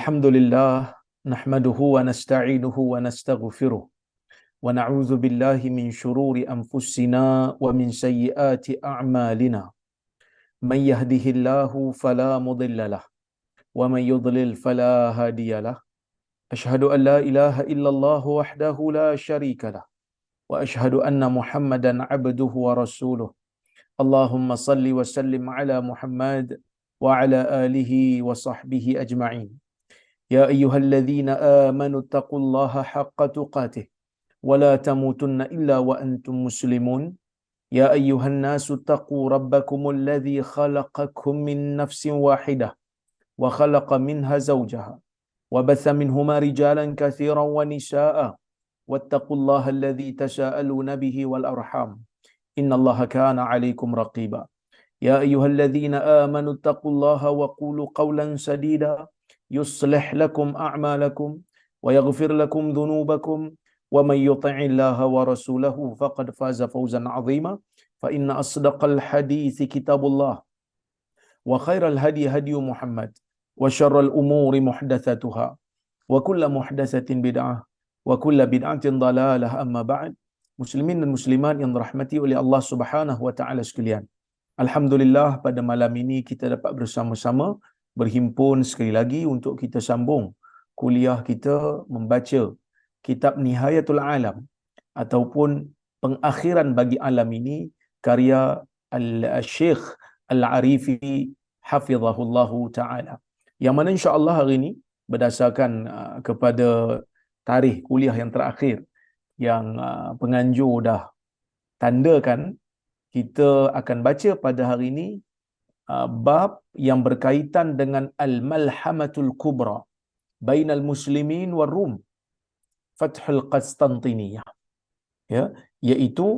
Alhamdulillah, nahmaduhu wa nasta'inuhu wa nastaghfiruh wa na'udzu billahi min shururi anfusina wa min sayyiati a'malina. Man yahdihillahu fala mudilla lah wa man yudlil fala hadiya lah. Ashhadu an la ilaha illallah wahdahu la syarika lah wa ashhadu anna Muhammadan 'abduhu wa rasuluh. Allahumma salli wa sallim ala Muhammad wa ala alihi wa sahbihi ajma'in. يا أيها الذين آمنوا اتقوا الله حق تقاته ولا تموتن إلا وأنتم مسلمون يا أيها الناس اتقوا ربكم الذي خلقكم من نفس واحدة وخلق منها زوجها وبث منهما رجالا كثيرا ونساء واتقوا الله الذي تساءلون به والأرحام إن الله كان عليكم رقيبا يا أيها الذين آمنوا اتقوا الله وقولوا قولا سديدا يصلح لكم أعمالكم ويغفر لكم ذنوبكم ومن يطع الله ورسوله فقد فاز فوزا عظيما فإن أصدق الحديث كتاب الله وخير الهدي هدي محمد وشر الأمور محدثاتها وكل محدثة بدعة وكل بدعة ضلالة أما بعد. Muslimin dan muslimat yang dirahmati oleh Allah Subhanahu wa taala sekalian. Alhamdulillah, pada malam ini kita dapat bersama-sama berhimpun sekali lagi untuk kita sambung kuliah kita membaca kitab Nihayatul Alam ataupun pengakhiran bagi alam ini, karya Al-Syekh Al-Arifi hafizahullahu taala, yang mana insya-Allah hari ini berdasarkan kepada tarikh kuliah yang terakhir yang penganjur dah tandakan, kita akan baca pada hari ini bab yang berkaitan dengan Al-Malhamatul Kubra bainal muslimin war Rum, Fathul Qastantiniyah, ya, iaitu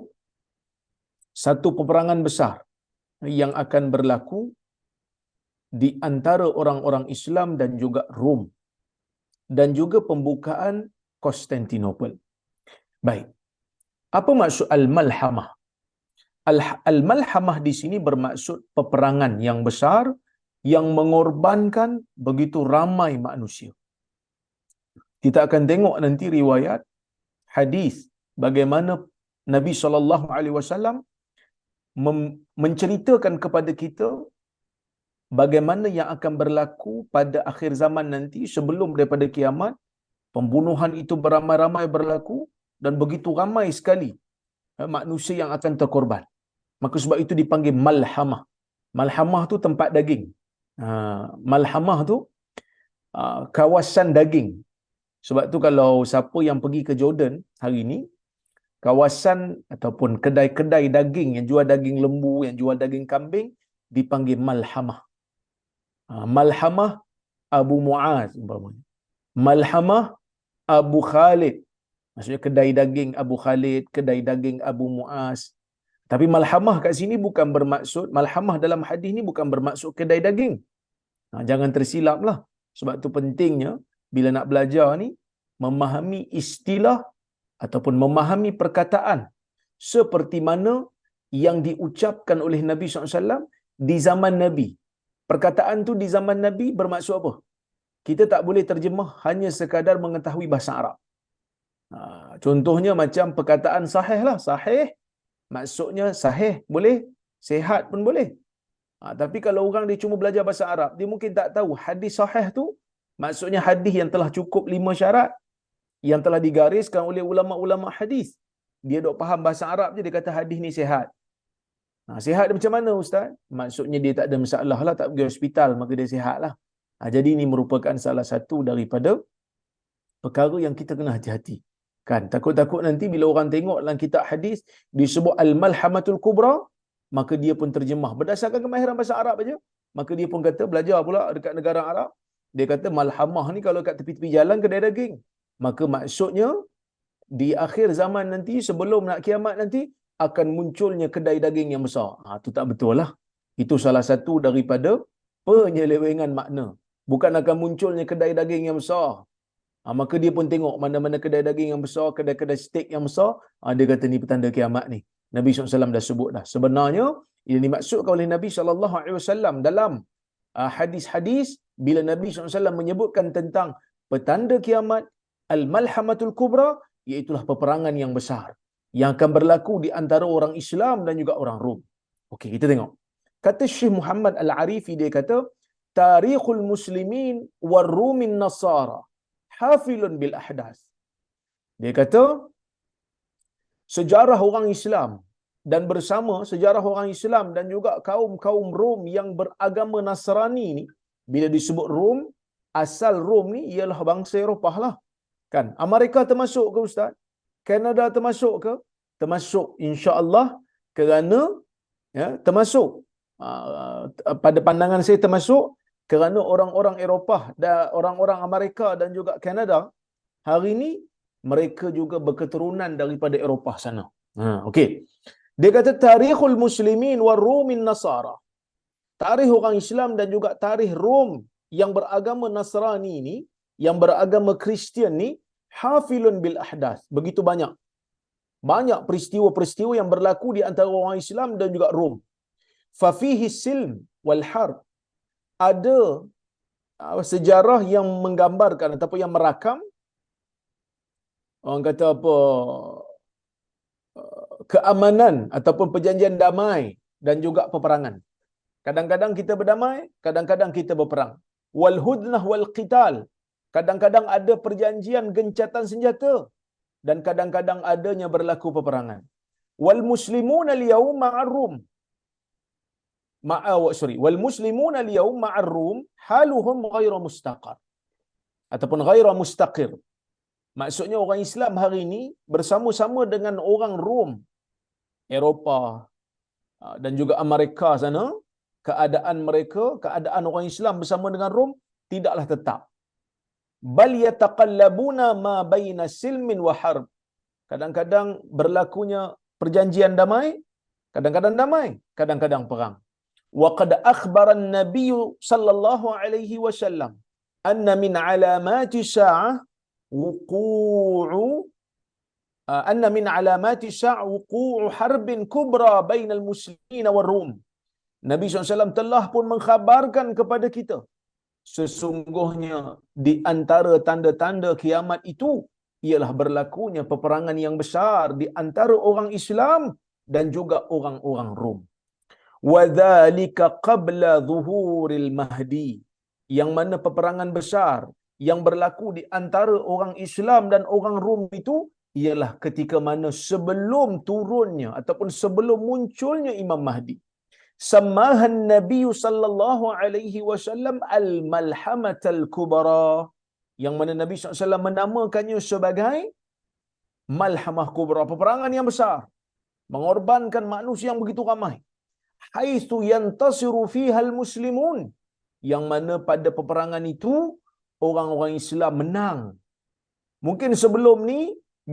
satu peperangan besar yang akan berlaku di antara orang-orang Islam dan juga Rom, dan juga pembukaan Konstantinopel. Baik. Apa maksud Al-Malhamah? Al-Malhamah di sini bermaksud peperangan yang besar yang mengorbankan begitu ramai manusia. Kita akan tengok nanti riwayat hadis bagaimana Nabi SAW menceritakan kepada kita bagaimana yang akan berlaku pada akhir zaman nanti sebelum daripada kiamat. Pembunuhan itu beramai-ramai berlaku dan begitu ramai sekali manusia yang akan terkorban. Maka sebab itu dipanggil Malhamah. Malhamah tu tempat daging. Malhamah tu kawasan daging. Sebab tu kalau siapa yang pergi ke Jordan hari ini, kawasan ataupun kedai-kedai daging yang jual daging lembu, yang jual daging kambing, dipanggil Malhamah. Malhamah Abu Muaz umpamanya. Malhamah Abu Khalid. Maksudnya kedai daging Abu Khalid, kedai daging Abu Muaz. Tapi malhamah kat sini bukan bermaksud, malhamah dalam hadis ni bukan bermaksud kedai daging. Jangan tersilap lah. Sebab tu pentingnya bila nak belajar ni, memahami istilah ataupun memahami perkataan seperti mana yang diucapkan oleh Nabi SAW di zaman Nabi. Perkataan tu di zaman Nabi bermaksud apa? Kita tak boleh terjemah hanya sekadar mengetahui bahasa Arab. Contohnya macam perkataan sahih lah. Sahih maksudnya sahih boleh, sehat pun boleh. Tapi kalau orang dia cuma belajar bahasa Arab, dia mungkin tak tahu hadis sahih tu maksudnya hadis yang telah cukup 5 syarat yang telah digariskan oleh ulama-ulama hadis. Dia dok faham bahasa Arab je, dia kata hadis ni sihat. Sihat macam mana ustaz? Maksudnya dia tak ada masalah lah, tak pergi hospital, maka dia sihat lah. Jadi ini merupakan salah satu daripada perkara yang kita kena hati-hati. Kan, takut-takut nanti bila orang tengok dalam kitab hadis disebut Al-Malhamatul Kubra, maka dia pun terjemah berdasarkan kemahiran bahasa Arab aja. Maka dia pun kata belajar pula dekat negara Arab, dia kata malhamah ni kalau kat tepi-tepi jalan kedai daging. Maka maksudnya di akhir zaman nanti, sebelum nak kiamat nanti, akan munculnya kedai daging yang besar. Tu tak betul lah. Itu salah satu daripada penyelewengan makna. Bukan akan munculnya kedai daging yang besar. Maka dia pun tengok mana-mana kedai daging yang besar, kedai-kedai steak yang besar. Dia kata ni petanda kiamat ni. Nabi SAW dah sebut dah. Sebenarnya, yang dimaksudkan oleh Nabi SAW dalam hadis-hadis bila Nabi SAW menyebutkan tentang petanda kiamat, al-malhamatul kubra, iaitulah peperangan yang besar yang akan berlaku di antara orang Islam dan juga orang Rom. Okey, kita tengok. Kata Syekh Muhammad Al-Arifi, dia kata, tarikhul muslimin war rumin nasara hafilun bil ahdath. Dia kata, sejarah orang Islam dan bersama sejarah orang Islam dan juga kaum-kaum Rom yang beragama Nasrani ni, bila disebut Rom, asal Rom ni ialah bangsa Eropah lah. Kan? Amerika termasuk ke Ustaz? Kanada termasuk ke? Termasuk, insya-Allah, kerana termasuk pada pandangan saya termasuk, kerana orang-orang Eropah dan orang-orang Amerika dan juga Kanada hari ini mereka juga berketurunan daripada Eropah sana. Okey. Dia kata tarikhul muslimin war rumin nasara. Tarikh orang Islam dan juga tarikh Rom yang beragama Nasrani ni, yang beragama Kristian ni, hafilun bil ahdath. Begitu banyak. Banyak peristiwa-peristiwa yang berlaku di antara orang Islam dan juga Rom. Fa fihi silm wal harb. Ada sejarah yang menggambarkan ataupun yang merakam, orang kata apa, keamanan ataupun perjanjian damai dan juga peperangan. Kadang-kadang kita berdamai, kadang-kadang kita berperang. Wal hudnah wal qital. Kadang-kadang ada perjanjian gencatan senjata dan kadang-kadang adanya berlaku peperangan. Wal muslimuna al-yawm ma'ar rum. Wal muslimuna al-yawm ma'ar rum haluhum ghairu mustaqar. Ataupun ghairu mustaqir. Maksudnya orang Islam hari ini bersama-sama dengan orang Rom, Eropah dan juga Amerika sana, keadaan mereka, keadaan orang Islam bersama dengan Rom tidaklah tetap. Bal yataqallabuna ma baina silmin wa harb. Kadang-kadang berlakunya perjanjian damai, kadang-kadang perang. Wa qad akhbara an-nabiy sallallahu alaihi wasallam anna min alamati sa'ah anna min alamati sa'ah wuqu'u harbin kubra bainal muslimin war Rum. Nabi SAW telah pun mengkhabarkan kepada kita, sesungguhnya di antara tanda-tanda kiamat itu ialah berlakunya peperangan yang besar di antara orang Islam dan juga orang-orang Rom. Wa dzalika qabla zuhuril mahdi. Yang mana peperangan besar yang berlaku di antara orang Islam dan orang Rom itu ialah ketika mana sebelum turunnya ataupun sebelum munculnya Imam Mahdi. Samahan Nabi sallallahu alaihi wasallam al-malhamatal kubra, yang mana Nabi SAW menamakannya sebagai malhamah kubra, peperangan yang besar, mengorbankan manusia yang begitu ramai. Haitsu yantasiru fiha al-muslimun, yang mana pada peperangan itu orang-orang Islam menang. Mungkin sebelum ni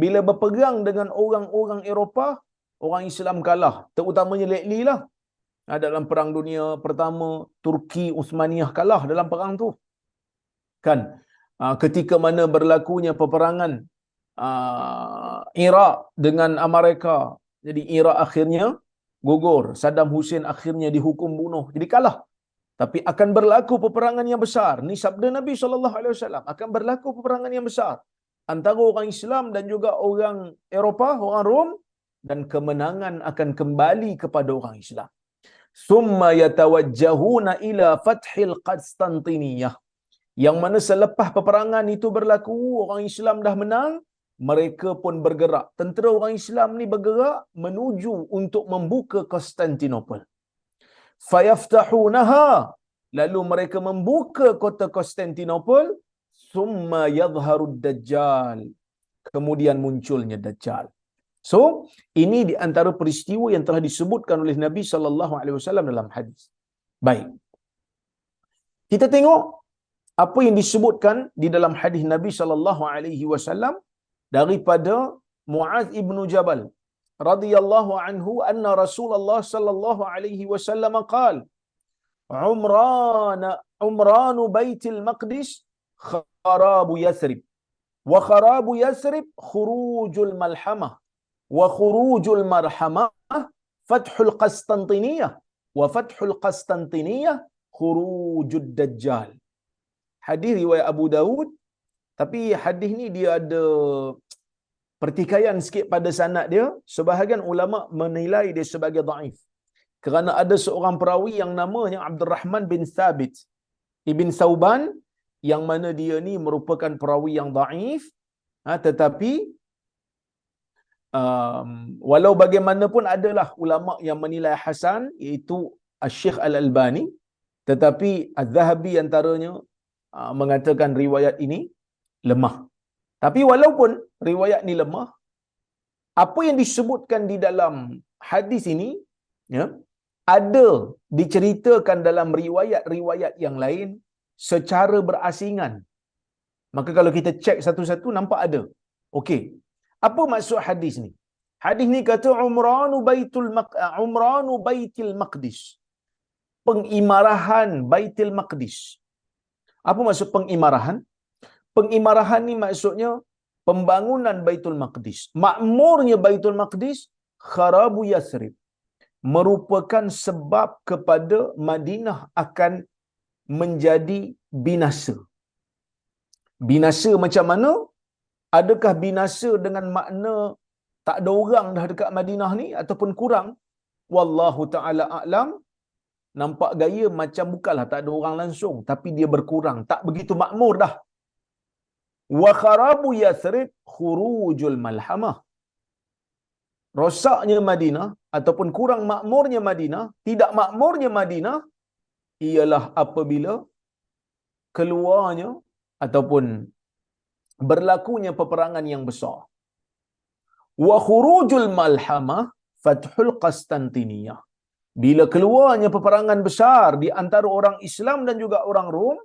bila berperang dengan orang-orang Eropah, orang Islam kalah, terutamanya lately lah. Dalam perang dunia pertama, Turki Uthmaniyah kalah dalam perang tu. Kan? Ketika mana berlakunya peperangan Iraq dengan Amerika. Jadi Iraq akhirnya gugur. Saddam Hussein akhirnya dihukum bunuh. Jadi kalah. Tapi akan berlaku peperangan yang besar. Ni sabda Nabi SAW. Akan berlaku peperangan yang besar antara orang Islam dan juga orang Eropah, orang Rom, dan kemenangan akan kembali kepada orang Islam. Summa yatawajjahuna ila fathil Qastantiniyah, yang mana selepas peperangan itu berlaku, orang Islam dah menang, mereka pun bergerak. Tentera orang Islam ni bergerak menuju untuk membuka Konstantinopel. Fayaftahunaha, lalu mereka membuka kota Konstantinopel. Summa yadhharud dajjal, kemudian munculnya Dajjal. So, ini di antara peristiwa yang telah disebutkan oleh Nabi SAW dalam hadis. Baik. Kita tengok apa yang disebutkan di dalam hadis Nabi SAW daripada Muaz ibn Jabal radhiyallahu anhu, anna Rasulullah sallallahu alaihi wasallam qala, Umranu Baitul Maqdis kharabu Yathrib, wa kharabu Yathrib khurujul malhamah, wa khurujul marhamah fathul Qastantiniyah, wa fathul Qastantiniyah khurujud Dajjal. hadis riwayat Abu Daud, tapi hadis ni dia ada pertikaian sikit pada sanad dia. Sebahagian ulama menilai dia sebagai dhaif kerana ada seorang perawi yang namanya Abdul Rahman bin Thabit Ibn Thauban, yang mana dia ni merupakan perawi yang dhaif, tetapi walau bagaimanapun adalah ulama yang menilai hasan, iaitu Syekh Al-Albani, tetapi Az-Zahabi antaranya mengatakan riwayat ini lemah. Tapi walaupun riwayat ni lemah, apa yang disebutkan di dalam hadis ini, ya, ada diceritakan dalam riwayat-riwayat yang lain secara berasingan. Maka kalau kita cek satu-satu, nampak ada. Okey, apa maksud hadis ni? Hadis ni kata umranu baitil maqdis, pengimarahan Baitul Maqdis. Apa maksud pengimarahan? Pengimarahan ni maksudnya pembangunan Baitul Maqdis. Makmurnya Baitul Maqdis, kharabu Yathrib, merupakan sebab kepada Madinah akan menjadi binasa. Binasa macam mana? Adakah binasa dengan makna tak ada orang dah dekat Madinah ni ataupun kurang? Wallahu ta'ala a'lam. Nampak gaya macam bukanlah tak ada orang langsung, tapi dia berkurang, tak begitu makmur dah. Wa kharabu Yathrib khurujul malhamah. Rosaknya Madinah ataupun kurang makmurnya Madinah, tidak makmurnya Madinah, ialah apabila keluarnya ataupun berlakunya peperangan yang besar. Wa khurujul malhamah fathul Qastantiniyah. Bila keluarnya peperangan besar di antara orang Islam dan juga orang Rom,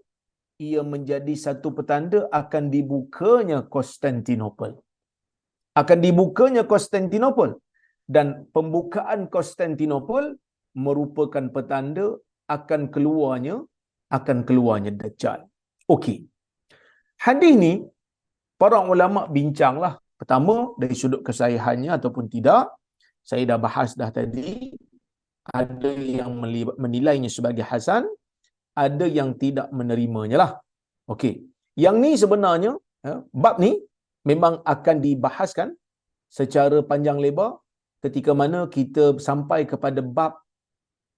ia menjadi satu petanda akan dibukanya Konstantinopel. Akan dibukanya Konstantinopel. Dan pembukaan Konstantinopel merupakan petanda akan keluarnya Dajjal. Okey. Hadis ni para ulama bincanglah. Pertama, dari sudut kesahihannya ataupun tidak. Saya dah bahas dah tadi. Ada yang menilainya sebagai hasan, ada yang tidak menerimanya lah. Okey. Yang ni sebenarnya, bab ni memang akan dibahaskan secara panjang lebar ketika mana kita sampai kepada bab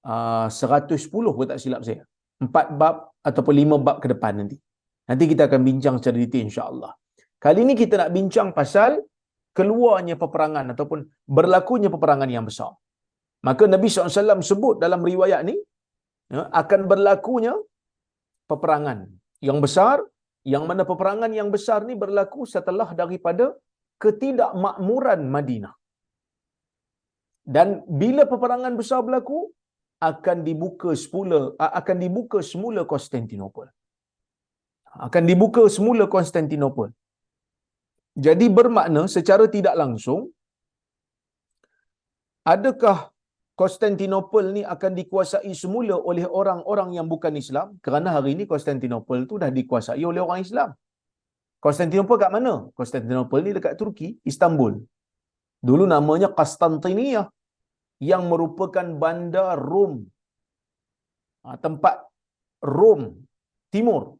110 kalau tak silap saya. 4 bab ataupun 5 bab ke depan nanti. Nanti kita akan bincang secara detail insya-Allah. Kali ni kita nak bincang pasal keluarnya peperangan ataupun berlakunya peperangan yang besar. Maka Nabi SAW sebut dalam riwayat ni, akan berlakunya peperangan yang besar, yang mana peperangan yang besar ni berlaku setelah daripada ketidakmakmuran Madinah. Dan bila peperangan besar berlaku, akan dibuka semula Konstantinopel. Akan dibuka semula Konstantinopel. Jadi bermakna secara tidak langsung, adakah Konstantinopel ni akan dikuasai semula oleh orang-orang yang bukan Islam? Kerana hari ini Konstantinopel tu dah dikuasai oleh orang Islam. Konstantinopel kat mana? Konstantinopel ni dekat Turki, Istanbul. Dulu namanya Qastantiniyah, yang merupakan bandar Rom. Tempat Rom Timur.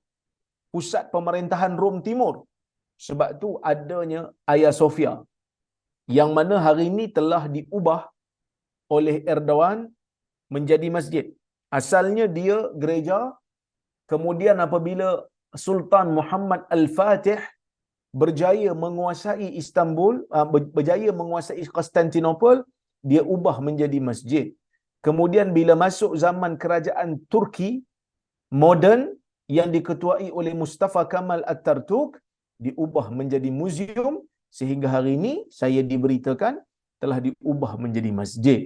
Pusat pemerintahan Rom Timur. Sebab tu adanya Hagia Sophia, yang mana hari ini telah diubah oleh Erdogan menjadi masjid. Asalnya dia gereja, kemudian apabila Sultan Muhammad Al-Fatih berjaya menguasai Istanbul, berjaya menguasai Konstantinopel, dia ubah menjadi masjid. Kemudian bila masuk zaman kerajaan Turki moden yang diketuai oleh Mustafa Kemal Atatürk, diubah menjadi muzium, sehingga hari ini saya diberitakan telah diubah menjadi masjid.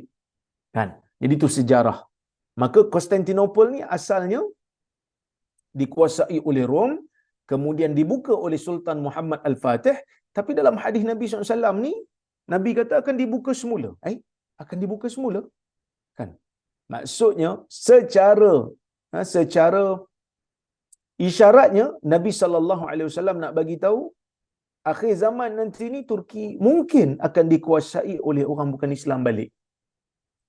Kan? Jadi itu sejarah. Maka Konstantinopel ni asalnya dikuasai oleh Rom, kemudian dibuka oleh Sultan Muhammad Al-Fatih, tapi dalam hadis Nabi SAW ni, Nabi kata akan dibuka semula. Akan dibuka semula. Kan? Maksudnya secara isyaratnya Nabi SAW nak bagi tahu akhir zaman nanti ni Turki mungkin akan dikuasai oleh orang bukan Islam balik.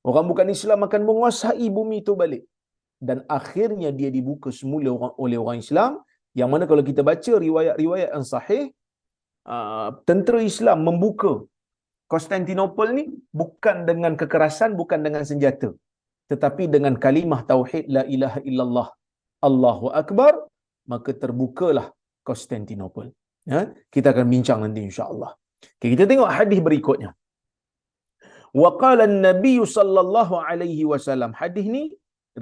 Orang bukan Islam akan menguasai bumi itu balik. Dan akhirnya dia dibuka semula oleh orang Islam, Yang mana kalau kita baca riwayat-riwayat yang sahih, tentera Islam membuka Konstantinopel ni bukan dengan kekerasan, bukan dengan senjata, tetapi dengan kalimah tauhid la ilaha illallah Allahu akbar, maka terbukalah Konstantinopel. Ya, kita akan bincang nanti insya-Allah. Okay, kita tengok hadis berikutnya. Wa qala an-nabi sallallahu alaihi wasallam. Hadis ni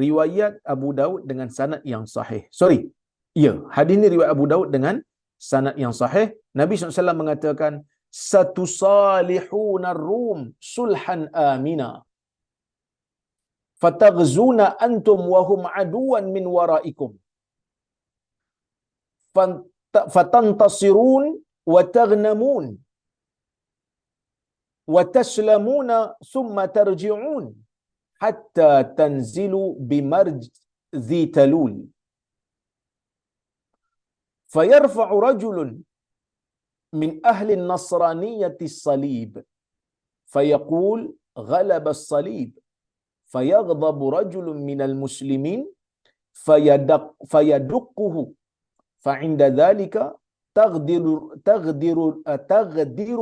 riwayat Abu Daud dengan sanad yang sahih. Ya, hadis ni riwayat Abu Daud dengan sanad yang sahih. Nabi SAW mengatakan, "Satusalihuna ar-rum sulhan amina. Fataghzuna antum wa hum aduwan min waraikum. Fatantasirun wa taghnamun. Wa taslamuna thumma tarji'un. Hatta tanzilu bimarj ذي تلول. فيرفع رجل من أهل النصرانية الصليب فيقول غلب الصليب. فيغضب رجل من المسلمين فيدقه. فعند ذلك تغدر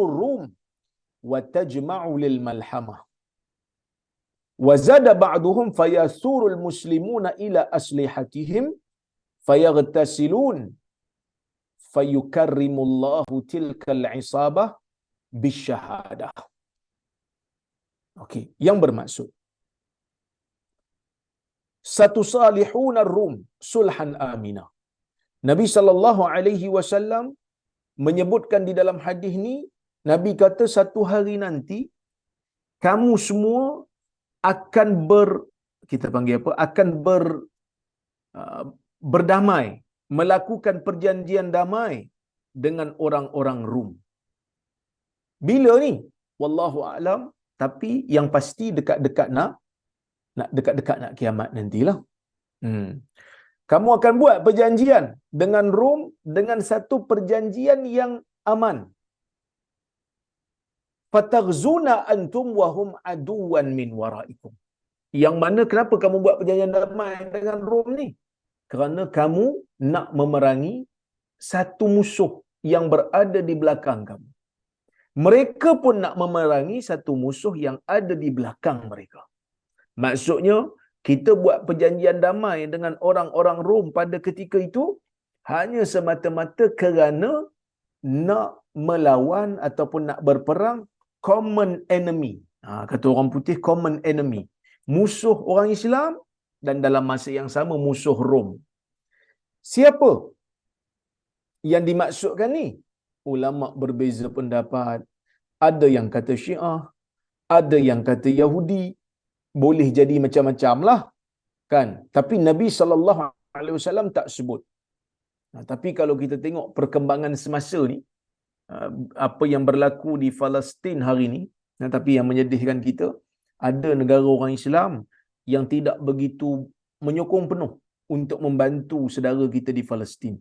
الروم وتجمع للملحمة. وزاد بعضهم فيثور المسلمون إلى أسلحتهم فيغتسلون فيكرم الله تلك العصابة بالشهادة." Okey, yang bermaksud Satusalihun ar-rum sulhan amina. Nabi sallallahu alaihi wasallam menyebutkan di dalam hadis ni, Nabi kata satu hari nanti kamu semua akan kita panggil apa? Akan berdamai, melakukan perjanjian damai dengan orang-orang Rum. Bila ni? Wallahu a'lam, tapi yang pasti dekat-dekat nak kiamat nantilah. Kamu akan buat perjanjian dengan Rom dengan satu perjanjian yang aman. Fataghzuna antum wa hum aduwan min waraikum. Yang mana kenapa kamu buat perjanjian damai dengan Rom ni? Kerana kamu nak memerangi satu musuh yang berada di belakang kamu. Mereka pun nak memerangi satu musuh yang ada di belakang mereka. Maksudnya, kita buat perjanjian damai dengan orang-orang Rom pada ketika itu hanya semata-mata kerana nak melawan ataupun nak berperang common enemy. Kata orang putih, common enemy. Musuh orang Islam dan dalam masa yang sama musuh Rom. Siapa yang dimaksudkan ni? Ulama berbeza pendapat. Ada yang kata Syiah, ada yang kata Yahudi, boleh jadi macam-macam lah, kan? Tapi Nabi SAW tak sebut. Tapi kalau kita tengok perkembangan semasa ni, apa yang berlaku di Palestin hari ni, tapi yang menyedihkan kita, ada negara orang Islam yang tidak begitu menyokong penuh untuk membantu saudara kita di Palestin.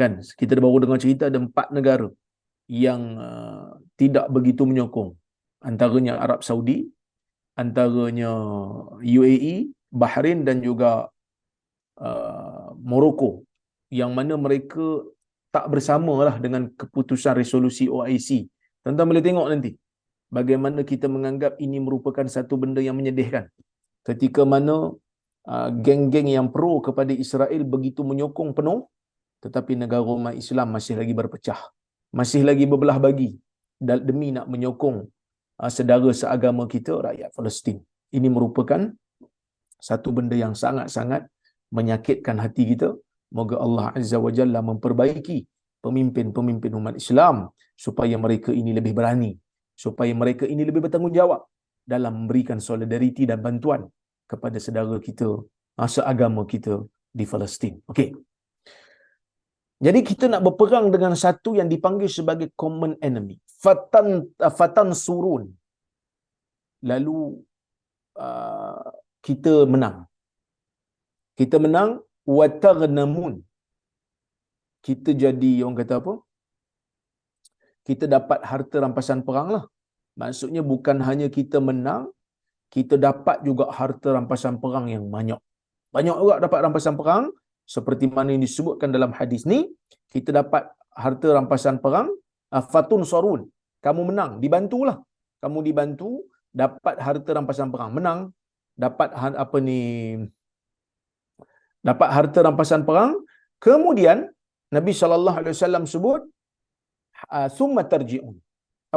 Kan? Kita baru dengar cerita ada 4 negara yang tidak begitu menyokong. Antaranya Arab Saudi, antaranya UAE, Bahrain dan juga Morocco, yang mana mereka tak bersamalah dengan keputusan resolusi OIC. Tuan-tuan boleh tengok nanti bagaimana kita menganggap ini merupakan satu benda yang menyedihkan. Ketika mana geng-geng yang pro kepada Israel begitu menyokong penuh, tetapi negara umat Islam masih lagi berpecah, masih lagi berbelah bagi demi nak menyokong saudara seagama kita, rakyat Palestin. Ini merupakan satu benda yang sangat-sangat menyakitkan hati kita. Moga Allah Azza wa Jalla memperbaiki pemimpin-pemimpin umat Islam supaya mereka ini lebih berani, supaya mereka ini lebih bertanggungjawab dalam memberikan solidariti dan bantuan kepada saudara kita seagama kita di Palestin. Okey. Jadi kita nak berperang dengan satu yang dipanggil sebagai common enemy. Fatan surun. Lalu kita menang. Kita menang, wa taghnamun. Kita jadi, orang kata apa? Kita dapat harta rampasan perang lah. Maksudnya bukan hanya kita menang, kita dapat juga harta rampasan perang yang banyak. Banyak juga dapat rampasan perang, seperti mana yang disebutkan dalam hadis ni, kita dapat harta rampasan perang, fatun sarun, kamu menang, dibantulah, kamu dibantu dapat harta rampasan perang, menang, dapat dapat harta rampasan perang. Kemudian Nabi SAW sebut summa tarji'un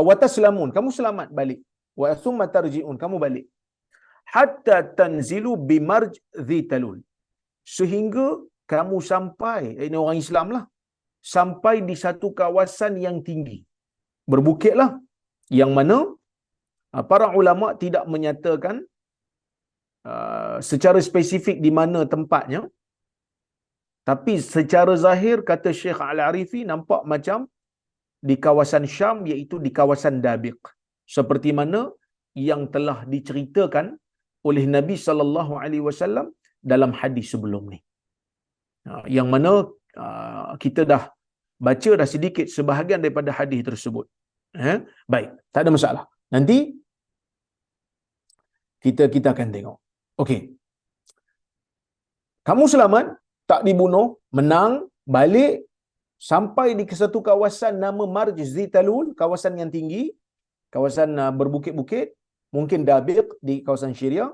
wa taslamun, kamu selamat balik, wa summa tarji'un, kamu balik, hatta tanzilu bimarj dhi talul, sehingga kamu sampai, ini orang Islam lah, sampai di satu kawasan yang tinggi, berbukitlah, yang mana para ulama tidak menyatakan secara spesifik di mana tempatnya, tapi secara zahir kata Syekh Al-Arifi nampak macam di kawasan Syam, iaitu di kawasan Dabiq, seperti mana yang telah diceritakan oleh Nabi SAW dalam hadis sebelum ni, yang mana kita dah baca dah sedikit sebahagian daripada hadis tersebut. Baik, tak ada masalah. Nanti kita akan tengok. Okey. Kamu selamat, tak dibunuh, menang, balik, sampai di satu kawasan nama Marj Zitalul, kawasan yang tinggi, kawasan berbukit-bukit, mungkin Dabiq di kawasan Syria.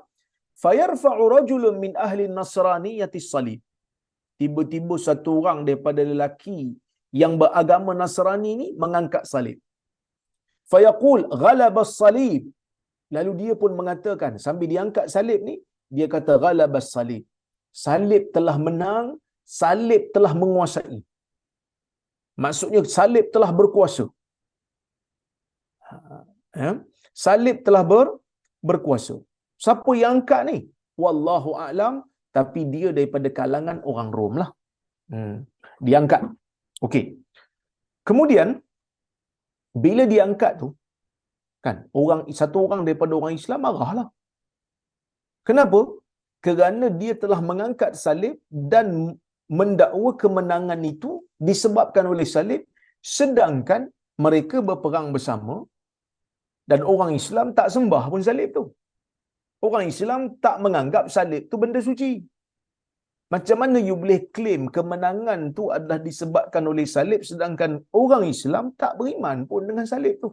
Fayarfa'u rajulun min ahli nasraniyati salib. Tiba-tiba satu orang daripada lelaki yang beragama Nasrani ni mengangkat salib. Fayaqul ghalabas salib. Lalu dia pun mengatakan, sambil diangkat salib ni, dia kata ghalabas salib. Salib telah menang, salib telah menguasai. Maksudnya salib telah berkuasa. Salib telah berkuasa. Siapa yang angkat ni? Wallahu a'lam, tapi dia daripada kalangan orang Rom lah. Diangkat. Okey. Kemudian bila diangkat tu, kan, satu orang daripada orang Islam marahlah. Kenapa? Kerana dia telah mengangkat salib dan mendakwa kemenangan itu disebabkan oleh salib, sedangkan mereka berperang bersama dan orang Islam tak sembah pun salib tu. Orang Islam tak menganggap salib tu benda suci. Macam mana you boleh claim kemenangan tu adalah disebabkan oleh salib, sedangkan orang Islam tak beriman pun dengan salib tu?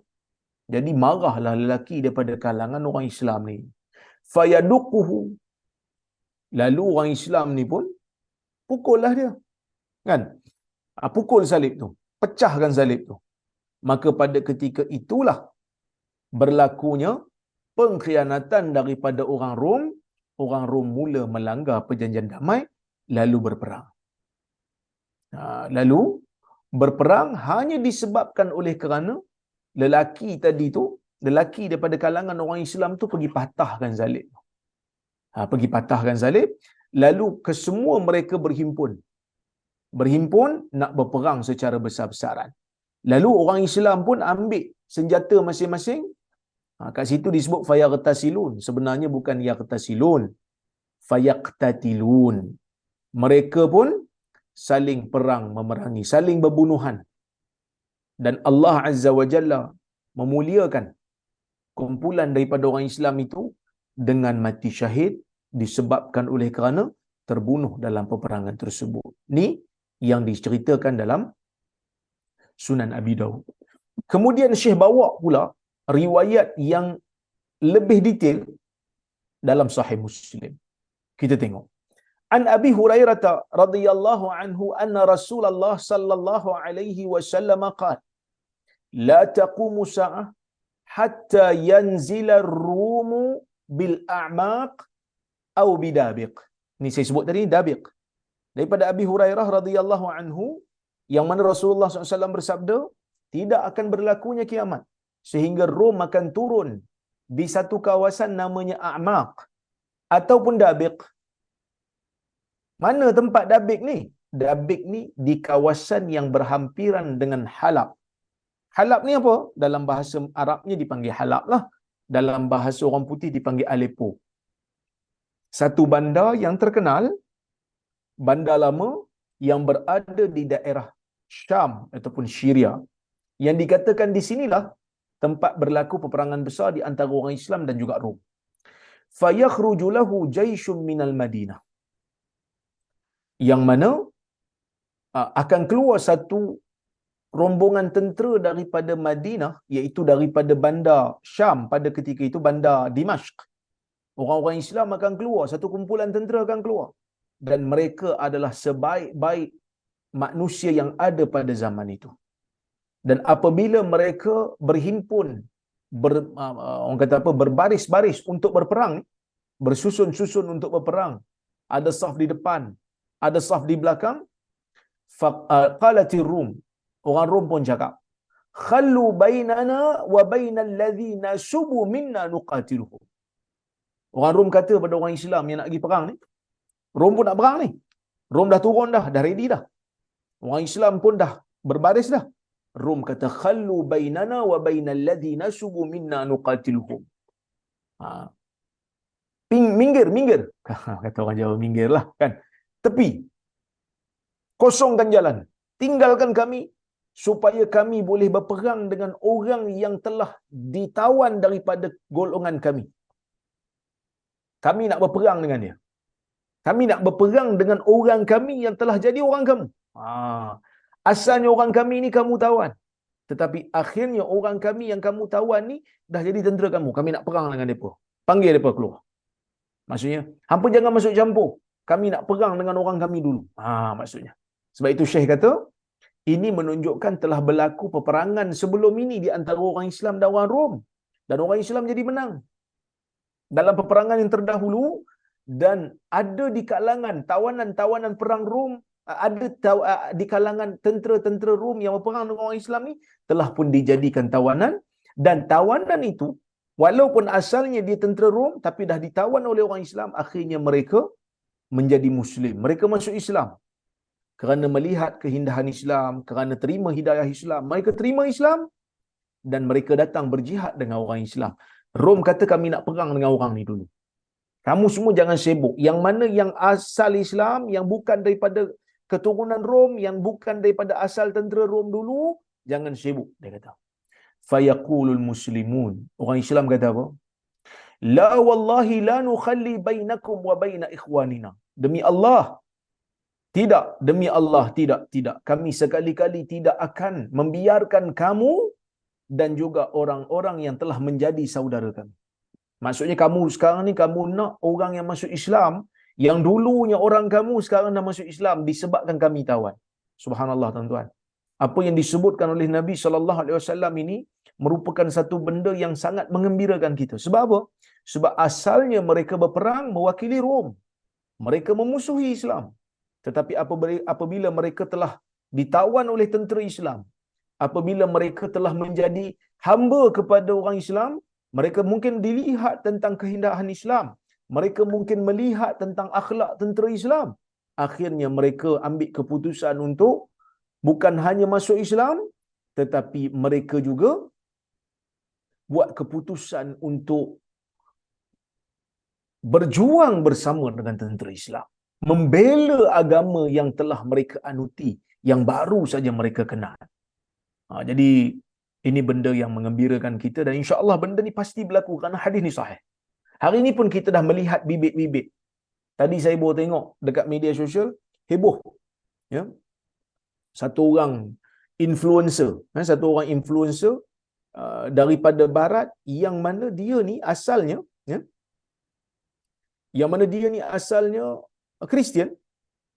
Jadi marahlah lelaki daripada kalangan orang Islam ni. Fayaduquhu. Lalu orang Islam ni pun pukullah dia. Kan? Pukul salib tu. Pecahkan salib tu. Maka pada ketika itulah berlakunya pengkhianatan daripada orang Rom. Orang Rom mula melanggar perjanjian damai, lalu berperang. Lalu berperang hanya disebabkan oleh kerana lelaki tadi tu, lelaki daripada kalangan orang Islam tu pergi patahkan salib. Pergi patahkan salib, lalu kesemua mereka berhimpun nak berperang secara besar-besaran. Lalu orang Islam pun ambil senjata masing-masing. Kat situ disebut fayaqtasilun. Sebenarnya bukan yaqtasilun, fayaqtatilun. Mereka pun saling perang memerangi, saling berbunuhan. Dan Allah Azza wa Jalla memuliakan kumpulan daripada orang Islam itu dengan mati syahid disebabkan oleh kerana terbunuh dalam peperangan tersebut. Ni yang diceritakan dalam Sunan Abi Dawud. Kemudian Syekh bawa pula riwayat yang lebih detail dalam Sahih Muslim. Kita tengok. An Abi Hurairah radhiyallahu anhu anna Rasulullah sallallahu alaihi wasallam qala la taqumu sa'ah hatta yanzila ar-rumu bil a'maq aw bidabiq. Ni saya sebut tadi Dabiq. Daripada Abi Hurairah radhiyallahu anhu, yang mana Rasulullah SAW bersabda, tidak akan berlakunya kiamat sehingga Rom akan turun di satu kawasan namanya A'maq ataupun Dabiq. Mana tempat Dabiq ni? Dabiq ni di kawasan yang berhampiran dengan Halab. Halab ni apa? Dalam bahasa Arabnya dipanggil Halab lah. Dalam bahasa orang putih dipanggil Aleppo. Satu bandar yang terkenal, bandar lama yang berada di daerah Syam ataupun Syria. Yang dikatakan di sinilah tempat berlaku peperangan besar di antara orang Islam dan juga Rom. Fayakhruju lahu jaisyun minal Madinah. yang mana akan keluar satu rombongan tentera daripada Madinah, iaitu daripada bandar Syam pada ketika itu, bandar Dimashq. Orang-orang Islam akan keluar, satu kumpulan tentera akan keluar, dan mereka adalah sebaik-baik manusia yang ada pada zaman itu. Dan apabila mereka berhimpun, orang kata apa, berbaris-baris untuk berperang, bersusun-susun untuk berperang, ada saf di depan, ada saf di belakang, qalatir rum, orang Rom pun cakap, khallu bainana wa bainal ladzina subu minna nuqatiluhum. Orang Rom kata pada orang Islam yang nak pergi perang ni, Rom pun nak perang ni, Rom dah turun dah ready dah, orang Islam pun dah berbaris dah. Rom kata khallu bainana wa bainal ladzina subu minna nuqatiluhum. Minggir kata orang Jawa, minggirlah kan, tepi, kosongkan jalan, tinggalkan kami supaya kami boleh berperang dengan orang yang telah ditawan daripada golongan kami. Kami nak berperang dengan dia. Kami nak berperang dengan orang kami yang telah jadi orang kamu. Asalnya orang kami ni kamu tawan, tetapi akhirnya orang kami yang kamu tawan ni dah jadi tentera kamu. Kami nak perang dengan mereka. Panggil mereka keluar. Maksudnya, hampa jangan masuk campur. Kami nak perang dengan orang kami dulu. Maksudnya. Sebab itu Syekh kata, ini menunjukkan telah berlaku peperangan sebelum ini di antara orang Islam dan orang Rom. Dan orang Islam jadi menang dalam peperangan yang terdahulu. Dan ada di kalangan tawanan-tawanan perang Rom, ada di kalangan tentera-tentera Rom yang berperang dengan orang Islam ni telah pun dijadikan tawanan. Dan tawanan itu, walaupun asalnya dia tentera Rom, tapi dah ditawan oleh orang Islam, akhirnya mereka menjadi Muslim. Mereka masuk Islam. Kerana melihat keindahan Islam, kerana terima hidayah Islam, mereka terima Islam dan mereka datang berjihad dengan orang Islam. Rom kata kami nak perang dengan orang ni dulu. Kamu semua jangan sibuk. Yang mana yang asal Islam, yang bukan daripada keturunan Rom, yang bukan daripada asal tentera Rom dulu, jangan sibuk, dia kata. Fayaqulul muslimun. Orang Islam kata apa? La wallahi la nukhalli bainakum wa baina ikhwanina. Demi Allah, tidak, demi Allah, tidak. Kami sekali-kali tidak akan membiarkan kamu dan juga orang-orang yang telah menjadi saudara kami. Maksudnya kamu sekarang ni, kamu nak orang yang masuk Islam, yang dulunya orang kamu sekarang dah masuk Islam disebabkan kami tawan. Subhanallah tuan-tuan. Apa yang disebutkan oleh Nabi SAW ini merupakan satu benda yang sangat mengembirakan kita. Sebab apa? Sebab asalnya mereka berperang mewakili Rom. Mereka memusuhi Islam. Tetapi apabila mereka telah ditawan oleh tentera Islam, apabila mereka telah menjadi hamba kepada orang Islam, mereka mungkin dilihat tentang keindahan Islam, mereka mungkin melihat tentang akhlak tentera Islam. Akhirnya mereka ambil keputusan untuk bukan hanya masuk Islam, tetapi mereka juga buat keputusan untuk berjuang bersama dengan tentera Islam, membela agama yang telah mereka anuti, yang baru saja mereka kenal. Jadi ini benda yang mengembirakan kita, dan insya-Allah benda ni pasti berlaku kerana hadis ni sahih. Hari ini pun kita dah melihat bibit-bibit. Tadi saya baru tengok dekat media sosial, heboh. Ya. Satu orang influencer daripada barat, yang mana dia ni asalnya Kristian,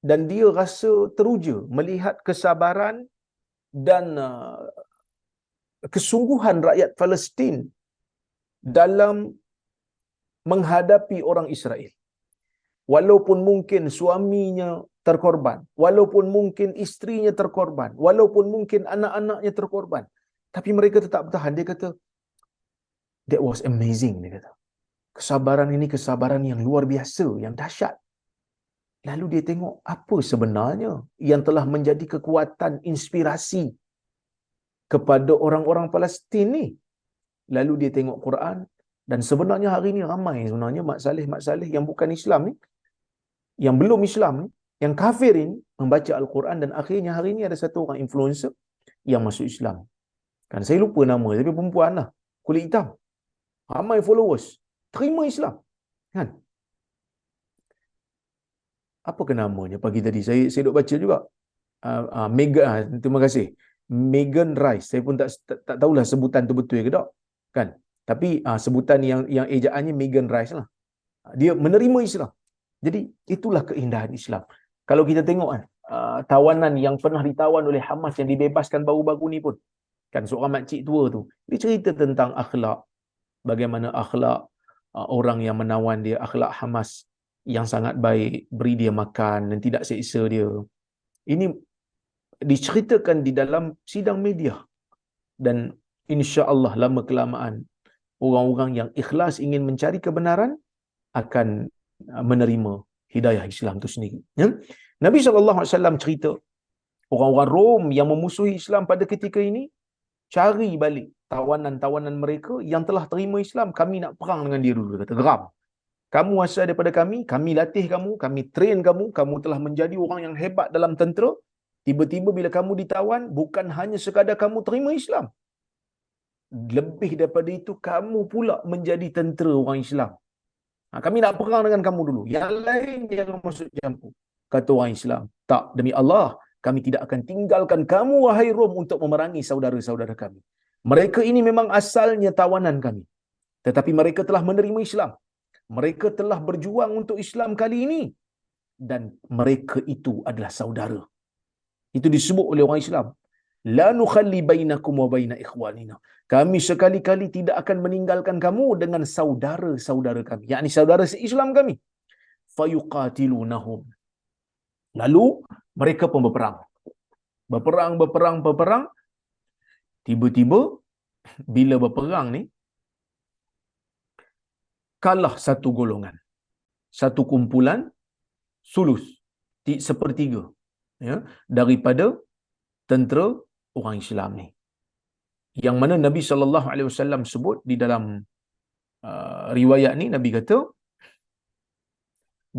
dan dia rasa teruja melihat kesabaran dan kesungguhan rakyat Palestin dalam menghadapi orang Israel. Walaupun mungkin suaminya terkorban, walaupun mungkin isterinya terkorban, walaupun mungkin anak-anaknya terkorban, tapi mereka tetap bertahan. Dia kata, that was amazing, dia kata. Kesabaran ini kesabaran yang luar biasa, yang dahsyat. Lalu dia tengok apa sebenarnya yang telah menjadi kekuatan inspirasi kepada orang-orang Palestin ni. Lalu dia tengok Quran, dan sebenarnya hari ni ramai sebenarnya mak saleh yang bukan Islam ni, yang belum Islam ni, yang kafir ini membaca Al-Quran, dan akhirnya hari ni ada satu orang influencer yang masuk Islam. Kan saya lupa nama, tapi perempuan lah, kulit hitam. Ramai followers, terima Islam. Kan? Apa ke namanya pagi tadi? Saya duk baca juga. Terima kasih. Megan Rice. Saya pun tak tahulah sebutan tu betul ke tak. Kan? Tapi sebutan yang ejaannya Megan Rice lah. Dia menerima Islam. Jadi itulah keindahan Islam. Kalau kita tengok kan, tawanan yang pernah ditawan oleh Hamas yang dibebaskan baru-baru ni pun, kan seorang makcik tua tu, dia cerita tentang akhlak, bagaimana akhlak orang yang menawan dia, akhlak Hamas yang sangat baik, beri dia makan dan tidak seksa dia. Ini diceritakan di dalam sidang media, dan insya-Allah lama kelamaan orang-orang yang ikhlas ingin mencari kebenaran akan menerima hidayah Islam itu sendiri. Ya? Nabi SAW cerita, orang-orang Rom yang memusuhi Islam pada ketika ini, cari balik tawanan-tawanan mereka yang telah terima Islam. Kami nak perang dengan dia dulu, kata, geram. Kamu asal daripada kami latih kamu, kami train kamu, kamu telah menjadi orang yang hebat dalam tentera. Tiba-tiba bila kamu ditawan, bukan hanya sekadar kamu terima Islam. Lebih daripada itu, kamu pula menjadi tentera orang Islam. Kami nak perang dengan kamu dulu. Yang lain jangan masuk campur. Kata orang Islam, tak, demi Allah, kami tidak akan tinggalkan kamu, wahai Rom, untuk memerangi saudara-saudara kami. Mereka ini memang asalnya tawanan kami. Tetapi mereka telah menerima Islam. Mereka telah berjuang untuk Islam kali ini. Dan mereka itu adalah saudara. Itu disebut oleh orang Islam. La nukhalli bainakum wa baina ikhwanina. Kami sekali-kali tidak akan meninggalkan kamu dengan saudara-saudara kami, yakni saudara se-Islam kami. Fayuqatilunahum. Lalu mereka pun berperang. Berperang. Tiba-tiba bila berperang ni, kalah satu golongan, satu kumpulan, sulus, sepertiga, ya, daripada tentera orang Islam ni. Yang mana Nabi SAW sebut di dalam riwayat ni, Nabi kata,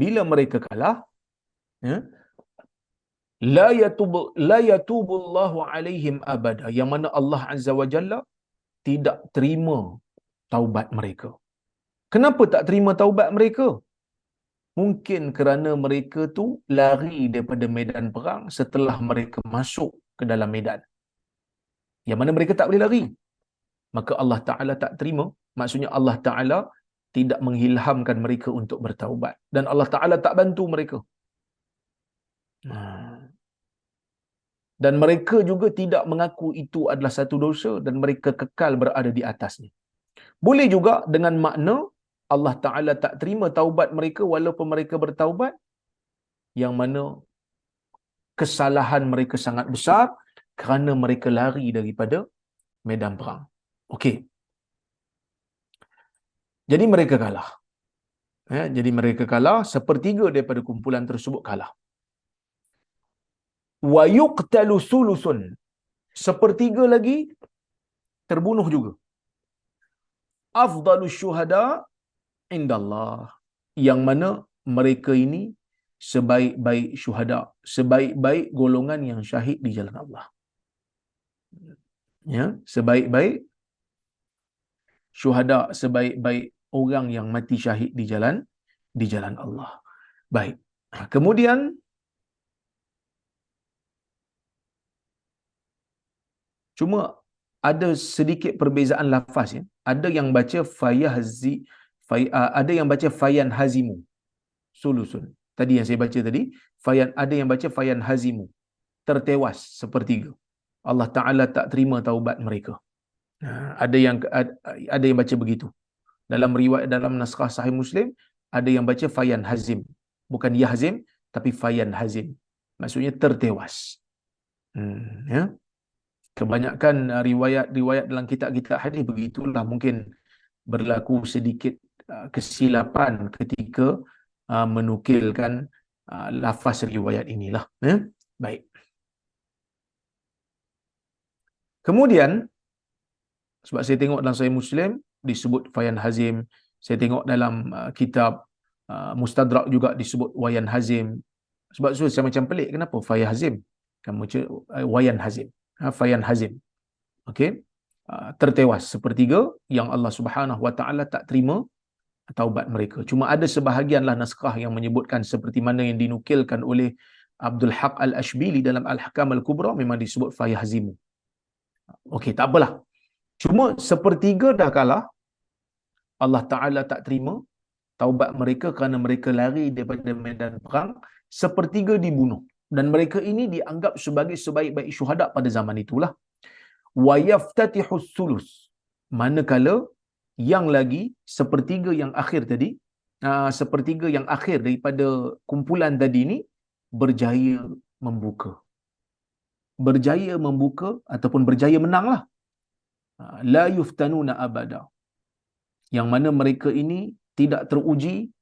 bila mereka kalah, ya, la yatubu Allahu alaihim abada, yang mana Allah Azza wa Jalla tidak terima taubat mereka. Kenapa tak terima taubat mereka? Mungkin kerana mereka tu lari daripada medan perang setelah mereka masuk ke dalam medan, yang mana mereka tak boleh lari. Maka Allah Ta'ala tak terima. Maksudnya Allah Ta'ala tidak mengilhamkan mereka untuk bertaubat. Dan Allah Ta'ala tak bantu mereka. Dan mereka juga tidak mengaku itu adalah satu dosa, dan mereka kekal berada di atasnya. Boleh juga dengan makna Allah Ta'ala tak terima taubat mereka walaupun mereka bertaubat, yang mana kesalahan mereka sangat besar kerana mereka lari daripada medan perang. Okey. Jadi mereka kalah. Jadi mereka kalah, sepertiga daripada kumpulan tersebut kalah. Wa yuqtalu sulusun. Sepertiga lagi terbunuh juga. Afdalus syuhada indallah. Yang mana mereka ini sebaik-baik syuhada, sebaik-baik golongan yang syahid di jalan Allah. Ya, sebaik-baik syuhada, sebaik-baik orang yang mati syahid di jalan Allah. Baik. Kemudian cuma ada sedikit perbezaan lafaz, ya. Ada yang baca ada yang baca fayan hazimu sulusun. Tadi yang saya baca tadi, ada yang baca fayan hazimu, tertewas sepertiga. Allah Ta'ala tak terima taubat mereka. Ada yang baca begitu. Dalam riwayat, dalam naskah Sahih Muslim, ada yang baca fayan hazim, bukan yahzim, tapi fayan hazim, maksudnya tertewas. Ya. Kebanyakan riwayat dalam kitab-kitab hadis begitulah. Mungkin berlaku sedikit kesilapan ketika menukilkan lafaz riwayat inilah. Ya. Baik. Kemudian, sebab saya tengok dalam Sahih Muslim disebut fayan hazim, saya tengok dalam kitab Mustadrak juga disebut wayan hazim. Sebab tu saya macam pelik, kenapa fayan hazim? Kamu baca wayan hazim. Fayan hazim. Okey. Tertewas sepertiga yang Allah Subhanahu wa taala tak terima taubat mereka. Cuma ada sebahagianlah naskah yang menyebutkan seperti mana yang dinukilkan oleh Abdul Haq Al-Ashbili dalam Al-Ahkam Al-Kubra, memang disebut fayahzimu. Okey, tak apalah. Cuma sepertiga dah kalah, Allah Ta'ala tak terima taubat mereka kerana mereka lari daripada medan perang, sepertiga dibunuh. Dan mereka ini dianggap sebagai sebaik-baik syuhada pada zaman itulah. Wa yaftatihus sulus. Manakala yang lagi sepertiga yang akhir tadi, sepertiga yang akhir daripada kumpulan tadi ni berjaya membuka. Berjaya membuka ataupun berjaya menanglah. La yuftanuna abada. Yang mana mereka ini tidak teruji,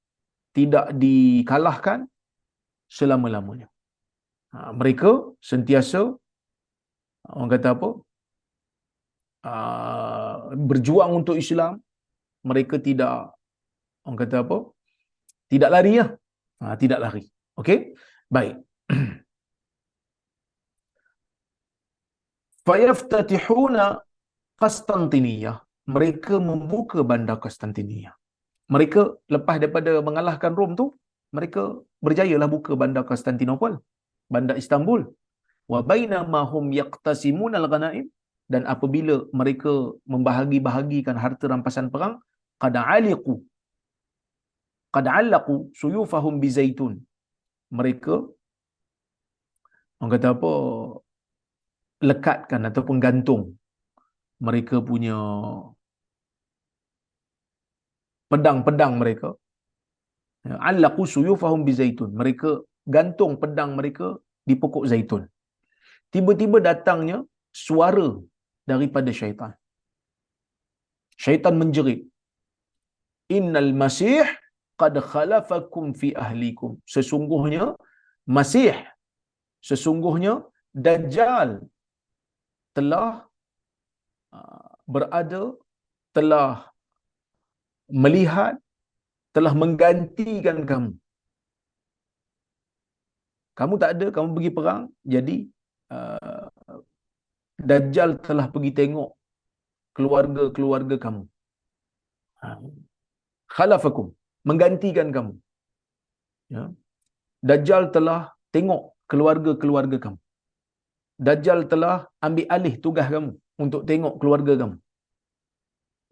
tidak dikalahkan selama-lamanya. Mereka sentiasa, orang kata apa, berjuang untuk Islam. Mereka tidak, orang kata apa, tidak lari lah. Tidak lari. Okey? Baik. Fayaftatihuna Konstantiniyah. Mereka membuka bandar Konstantiniyah. Mereka lepas daripada mengalahkan Rom tu, mereka berjayalah buka bandar Konstantinopel, bandar Istanbul. Wa bainama hum yaqtasimun al-ghanaim, dan apabila mereka membahagi-bahagikan harta rampasan perang, qad allaqu suyufahum bizaitun. Mereka, orang kata apa, lekatkan ataupun gantung mereka punya pedang-pedang mereka. Allaqu suyufahum bizaitun. Mereka gantung pedang mereka di pokok zaitun. Tiba-tiba datangnya suara daripada syaitan. Syaitan menjerit, innal masih qad khalafakum fi ahlikum. Sesungguhnya Masih, sesungguhnya Dajjal telah berada, telah melihat, telah menggantikan kamu. Kamu tak ada, kamu pergi perang, jadi Dajjal telah pergi tengok keluarga-keluarga kamu. Khalafakum, menggantikan kamu. Ya. Dajjal telah tengok keluarga-keluarga kamu. Dajjal telah ambil alih tugas kamu untuk tengok keluarga kamu.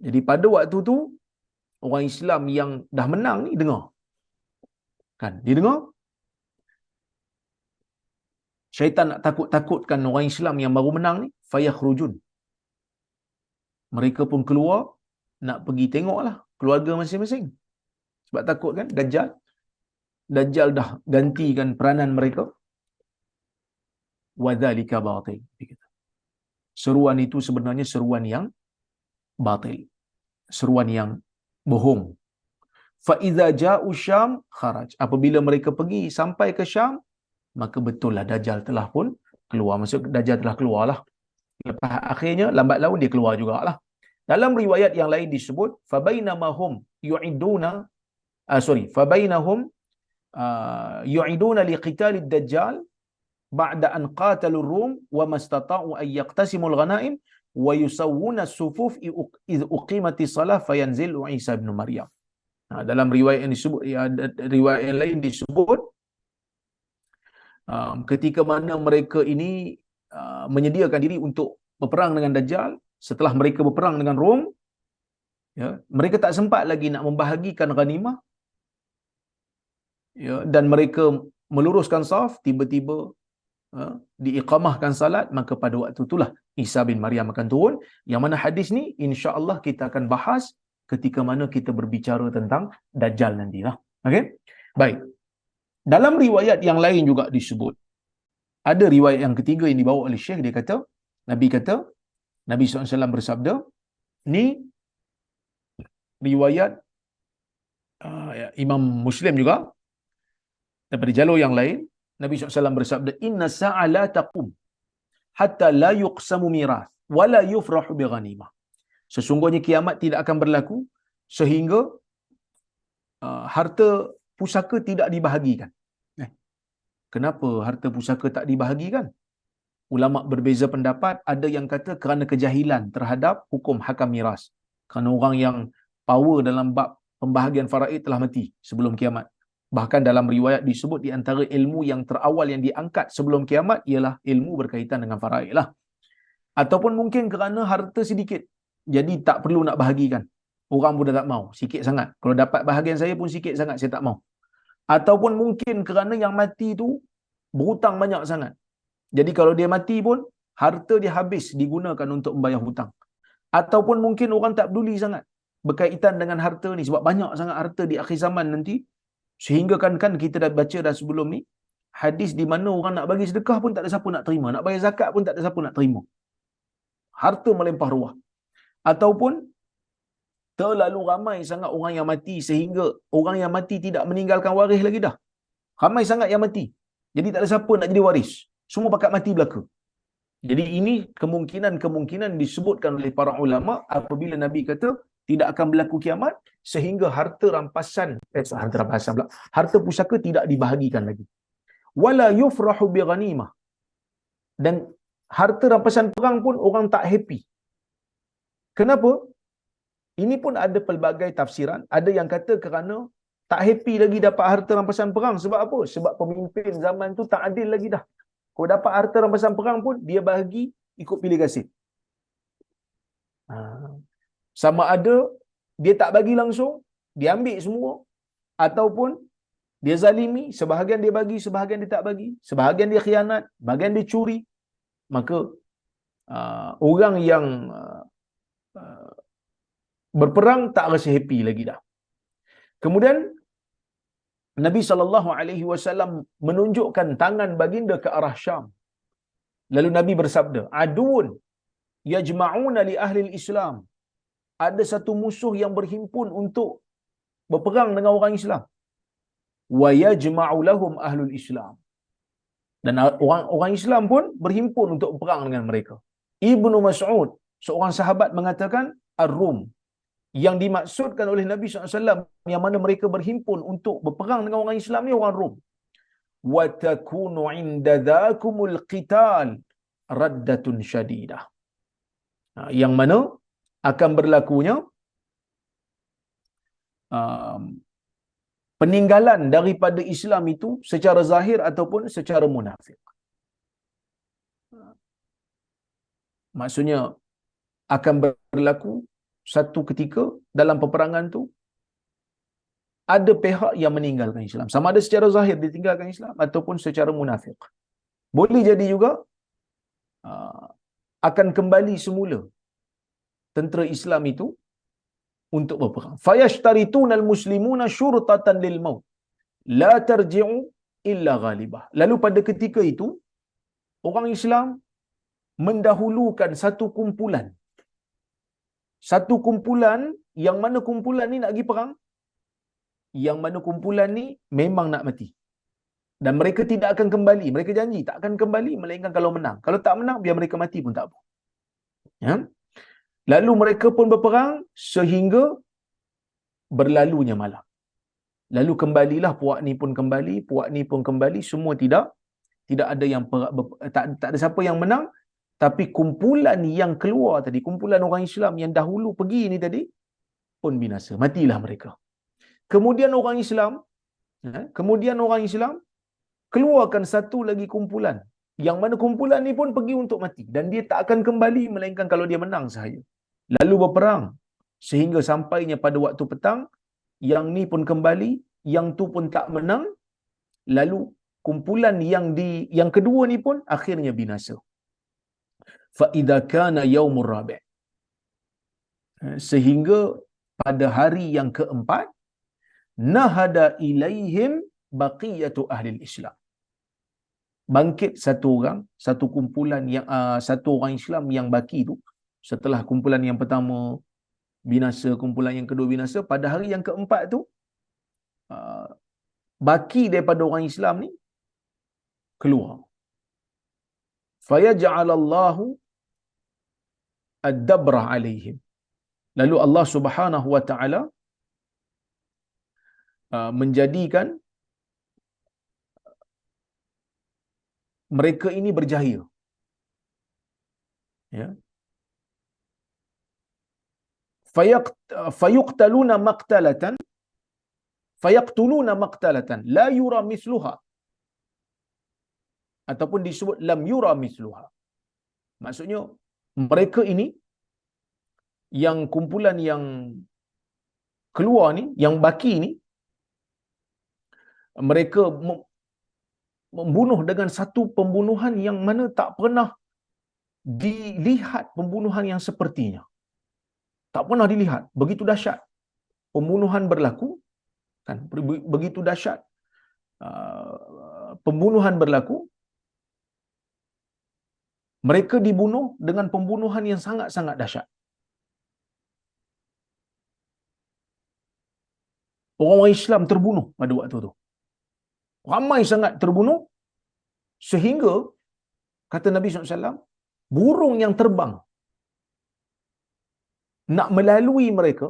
Jadi pada waktu tu, orang Islam yang dah menang ni dengar. Kan? Dia dengar. Syaitan nak takut-takutkan orang Islam yang baru menang ni, fayakhrujun. Mereka pun keluar nak pergi tengoklah keluarga masing-masing. Sebab takut kan Dajjal dah gantikan peranan mereka. Wa dzalika batil. Seruan itu sebenarnya seruan yang batil. Seruan yang bohong. Fa iza ja'u Syam kharaj. Apabila mereka pergi sampai ke Syam, maka betul lah Dajjal telah pun keluar. Maksud Dajjal telah keluarlah. Lepas akhirnya lambat laun dia keluar jugalah. Dalam riwayat yang lain disebut fabainamahum yu'iduna fabainahum yu'iduna liqitalid dajjal ba'da an qatalur rum wa mastata'u an yaqtasimul ghanaim wa yusawwuna as-sufuf iz uqimatis salah fayanzilu Isa bin Maryam. Dalam riwayat yang disebut, riwayat yang lain disebut ketika mana mereka ini menyediakan diri untuk berperang dengan Dajjal, setelah mereka berperang dengan Rom, ya, mereka tak sempat lagi nak membahagikan ghanimah, ya, dan mereka meluruskan saf, tiba-tiba diiqamahkan salat, maka pada waktu itulah Isa bin Maryam akan turun. Yang mana hadis ni insya-Allah kita akan bahas ketika mana kita berbicara tentang Dajjal nantilah. Okey? Baik. Dalam riwayat yang lain juga disebut, ada riwayat yang ketiga yang dibawa oleh Syekh, dia kata, Nabi SAW bersabda, ni riwayat Imam Muslim juga, daripada jalur yang lain, Nabi SAW bersabda, inna sa'a la taqum hatta la yuqsamu mirath wa la yufrahu bi ghanimah. Sesungguhnya kiamat tidak akan berlaku sehingga harta pusaka tidak dibahagikan. Kenapa harta pusaka tak dibahagikan? Ulama berbeza pendapat. Ada yang kata kerana kejahilan terhadap hukum hakam miras. Kerana orang yang power dalam bab pembahagian faraid telah mati sebelum kiamat. Bahkan dalam riwayat disebut di antara ilmu yang terawal yang diangkat sebelum kiamat ialah ilmu berkaitan dengan faraid lah. Ataupun mungkin kerana harta sedikit, jadi tak perlu nak bahagikan. Orang pun dah tak mau, sikit sangat. Kalau dapat bahagian saya pun sikit sangat, saya tak mau. Ataupun mungkin kerana yang mati tu berhutang banyak sangat. Jadi kalau dia mati pun, harta dia habis digunakan untuk membayar hutang. Ataupun mungkin orang tak peduli sangat berkaitan dengan harta ni, sebab banyak sangat harta di akhir zaman nanti, sehingga kan kita dah baca dah sebelum ni, hadis di mana orang nak bagi sedekah pun tak ada siapa nak terima, nak bayar zakat pun tak ada siapa nak terima. Harta melimpah ruah. Ataupun terlalu ramai sangat orang yang mati sehingga orang yang mati tidak meninggalkan waris lagi dah. Ramai sangat yang mati. Jadi tak ada siapa nak jadi waris. Semua pakat mati belaka. Jadi ini kemungkinan disebutkan oleh para ulama apabila Nabi kata tidak akan berlaku kiamat sehingga harta pusaka tidak dibahagikan lagi. Wala yufrahu bi ghanimah. Dan harta rampasan perang pun orang tak happy. Kenapa? Ini pun ada pelbagai tafsiran. Ada yang kata kerana tak happy lagi dapat harta rampasan perang. Sebab apa? Sebab pemimpin zaman tu tak adil lagi dah. Kalau dapat harta rampasan perang pun, dia bagi ikut pilih kasih. Sama ada, dia tak bagi langsung, dia ambil semua. Ataupun, dia zalimi, sebahagian dia bagi, sebahagian dia tak bagi. Sebahagian dia khianat, bahagian dia curi. Maka, orang yang berperang tak rasa happy lagi dah. Kemudian Nabi SAW menunjukkan tangan baginda ke arah Syam. Lalu Nabi bersabda, "Aduun yajma'una li ahli Islam." Ada satu musuh yang berhimpun untuk berperang dengan orang Islam. Wa yajma'u lahum ahlul Islam. Dan orang Islam pun berhimpun untuk berperang dengan mereka. Ibnu Mas'ud, seorang sahabat mengatakan, Ar-Rum. Yang dimaksudkan oleh Nabi SAW yang mana mereka berhimpun untuk berperang dengan orang Islam ni orang Rom. Wa takunu 'inda dhakumul qital raddatun syadidah. Yang mana akan berlakunya peninggalan daripada Islam itu secara zahir ataupun secara munafik. Maksudnya akan berlaku satu ketika dalam peperangan tu ada pihak yang meninggalkan Islam. Sama ada secara zahir ditinggalkan Islam ataupun secara munafik. Boleh jadi juga akan kembali semula tentera Islam itu untuk berperang. Fayashtarituna al-muslimuna syurtatan lil maut. La tarji'u illa ghalibah. Lalu pada ketika itu orang Islam mendahulukan satu kumpulan yang mana kumpulan ni nak pergi perang, yang mana kumpulan ni memang nak mati. Dan mereka tidak akan kembali. Mereka janji tak akan kembali melainkan kalau menang. Kalau tak menang, biar mereka mati pun tak apa. Ya? Lalu mereka pun berperang sehingga berlalunya malam. Lalu kembalilah puak ni pun kembali, puak ni pun kembali, semua tidak ada yang tak ada siapa yang menang. Tapi kumpulan yang keluar tadi, kumpulan orang Islam yang dahulu pergi ni tadi, pun binasa. Matilah mereka. Kemudian orang Islam keluarkan satu lagi kumpulan. Yang mana kumpulan ni pun pergi untuk mati. Dan dia tak akan kembali melainkan kalau dia menang sahaja. Lalu berperang. Sehingga sampainya pada waktu petang, yang ni pun kembali, yang tu pun tak menang. Lalu kumpulan yang kedua ni pun akhirnya binasa. Fa'idha kana yaumur rabi'. Sehingga pada hari yang keempat, nahada ilaihim baqiyatu ahli Islam. Bangkit satu kumpulan yang satu orang Islam yang baki tu, setelah kumpulan yang pertama binasa, kumpulan yang kedua binasa, pada hari yang keempat tu baki daripada orang Islam ni keluar. Fayaj'alallahu ad-dabrah alaihim. Lalu Allah Subhanahu wa taala menjadikan mereka ini berjaya. Ya. Fayuqtaluna maqtalatan fayaqtuluna maqtalatan la yura misluha, ataupun disebut lam yura misluha. Maksudnya mereka ini, yang kumpulan yang keluar ni, yang baki ni, mereka membunuh dengan satu pembunuhan yang mana tak pernah dilihat pembunuhan yang sepertinya. Tak pernah dilihat. Begitu dahsyat pembunuhan berlaku, kan? Begitu dahsyat pembunuhan berlaku. Mereka dibunuh dengan pembunuhan yang sangat-sangat dahsyat. Orang-orang Islam terbunuh pada waktu tu. Ramai sangat terbunuh, sehingga kata Nabi SAW, burung yang terbang nak melalui mereka,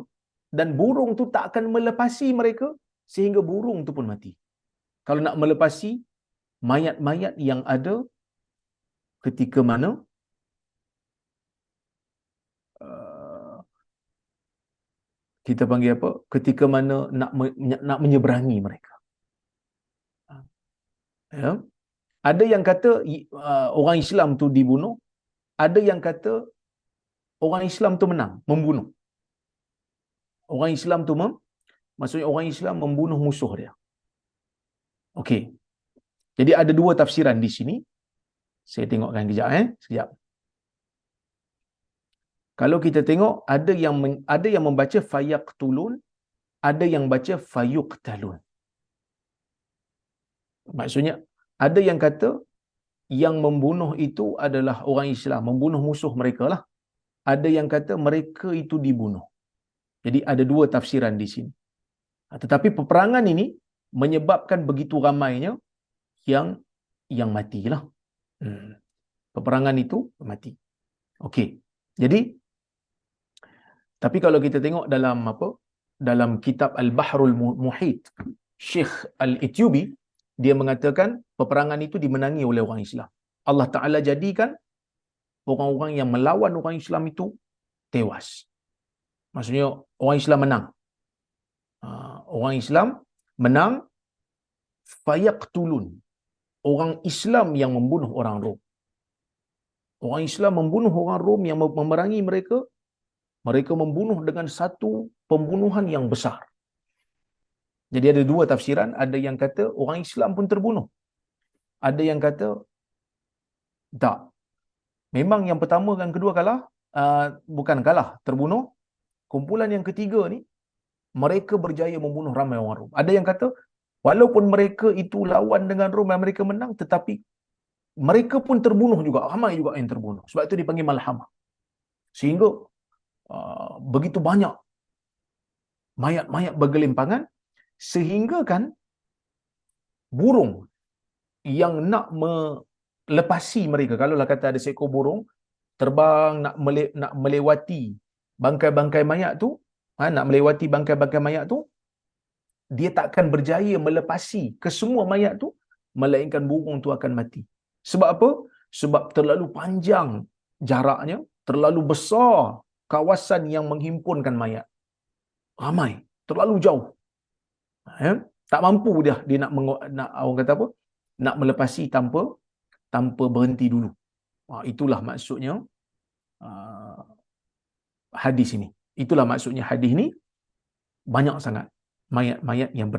dan burung tu tak akan melepasi mereka sehingga burung tu pun mati. Kalau nak melepasi mayat-mayat yang ada ketika mana kita panggil apa? Ketika mana nak menyeberangi mereka. Ya. Ada yang kata orang Islam tu dibunuh, ada yang kata orang Islam tu menang, membunuh. Orang Islam tu maksudnya orang Islam membunuh musuh dia. Okey. Jadi ada dua tafsiran di sini. Saya tengokkan kejap sekejap. Kalau kita tengok, ada yang membaca fayaqtulun, ada yang baca fayuqtalun. Maksudnya ada yang kata yang membunuh itu adalah orang Islam, membunuh musuh mereka lah. Ada yang kata mereka itu dibunuh. Jadi ada dua tafsiran di sini. Tetapi peperangan ini menyebabkan begitu ramainya yang matilah. Peperangan itu mati. Okey. Jadi tapi kalau kita tengok dalam kitab Al-Bahrul Muhit, Syekh Al-Ethiopi, dia mengatakan peperangan itu dimenangi oleh orang Islam. Allah Ta'ala jadikan orang-orang yang melawan orang Islam itu tewas. Maksudnya orang Islam menang. Orang Islam menang, fayaqtulun. Orang Islam yang membunuh orang Rom. Orang Islam membunuh orang Rom yang memerangi mereka. Mereka membunuh dengan satu pembunuhan yang besar. Jadi ada dua tafsiran. Ada yang kata orang Islam pun terbunuh. Ada yang kata tak. Memang yang pertama dan kedua kalah. Bukan kalah, terbunuh. Kumpulan yang ketiga ni, mereka berjaya membunuh ramai orang Rom. Ada yang kata, walaupun mereka itu lawan dengan Rom dan mereka menang, tetapi mereka pun terbunuh juga. Ramai juga yang terbunuh. Sebab itu dipanggil malhamah. Sehingga begitu banyak mayat-mayat bergelimpangan, sehingga kan burung yang nak melepasi mereka, kalaulah kata ada seekor burung terbang nak melewati bangkai-bangkai mayat tu, nak melewati bangkai-bangkai mayat tu, dia takkan berjaya melepasi ke semua mayat tu, melainkan burung tu akan mati. Sebab apa? Sebab terlalu panjang jaraknya, terlalu besar kawasan yang menghimpunkan mayat. Ramai, terlalu jauh. Tak mampu dia nak orang kata apa? Nak melepasi tanpa berhenti dulu. Itulah maksudnya hadis ini. Itulah maksudnya hadis ni, banyak sangat mayat-mayat yang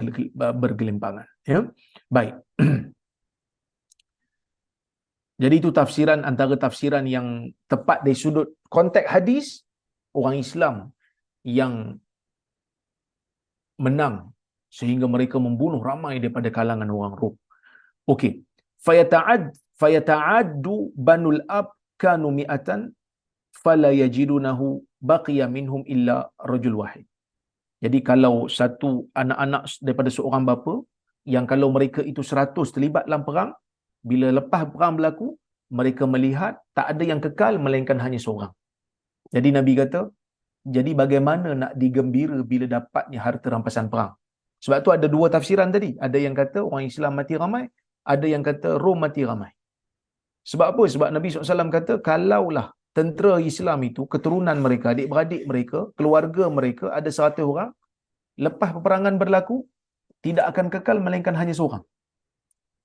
bergelimpangan. Ya. Baik. Jadi itu tafsiran, antara tafsiran yang tepat dari sudut konteks hadis, orang Islam yang menang sehingga mereka membunuh ramai daripada kalangan orang Rom. Okey. Fayata'addu banul ab kanu mi'atan fala yajidunahu baqiya minhum illa rajul wahid. Jadi kalau satu anak-anak daripada seorang bapa yang kalau mereka itu 100 terlibat dalam perang, bila lepas perang berlaku, mereka melihat tak ada yang kekal melainkan hanya seorang. Jadi Nabi kata, jadi bagaimana nak digembira bila dapatnya harta rampasan perang? Sebab tu ada dua tafsiran tadi. Ada yang kata orang Islam mati ramai, ada yang kata Rom mati ramai. Sebab apa? Sebab Nabi SAW kata, kalaulah tentera Islam itu, keturunan mereka, adik-beradik mereka, keluarga mereka ada 100 orang, lepas peperangan berlaku, tidak akan kekal melainkan hanya seorang.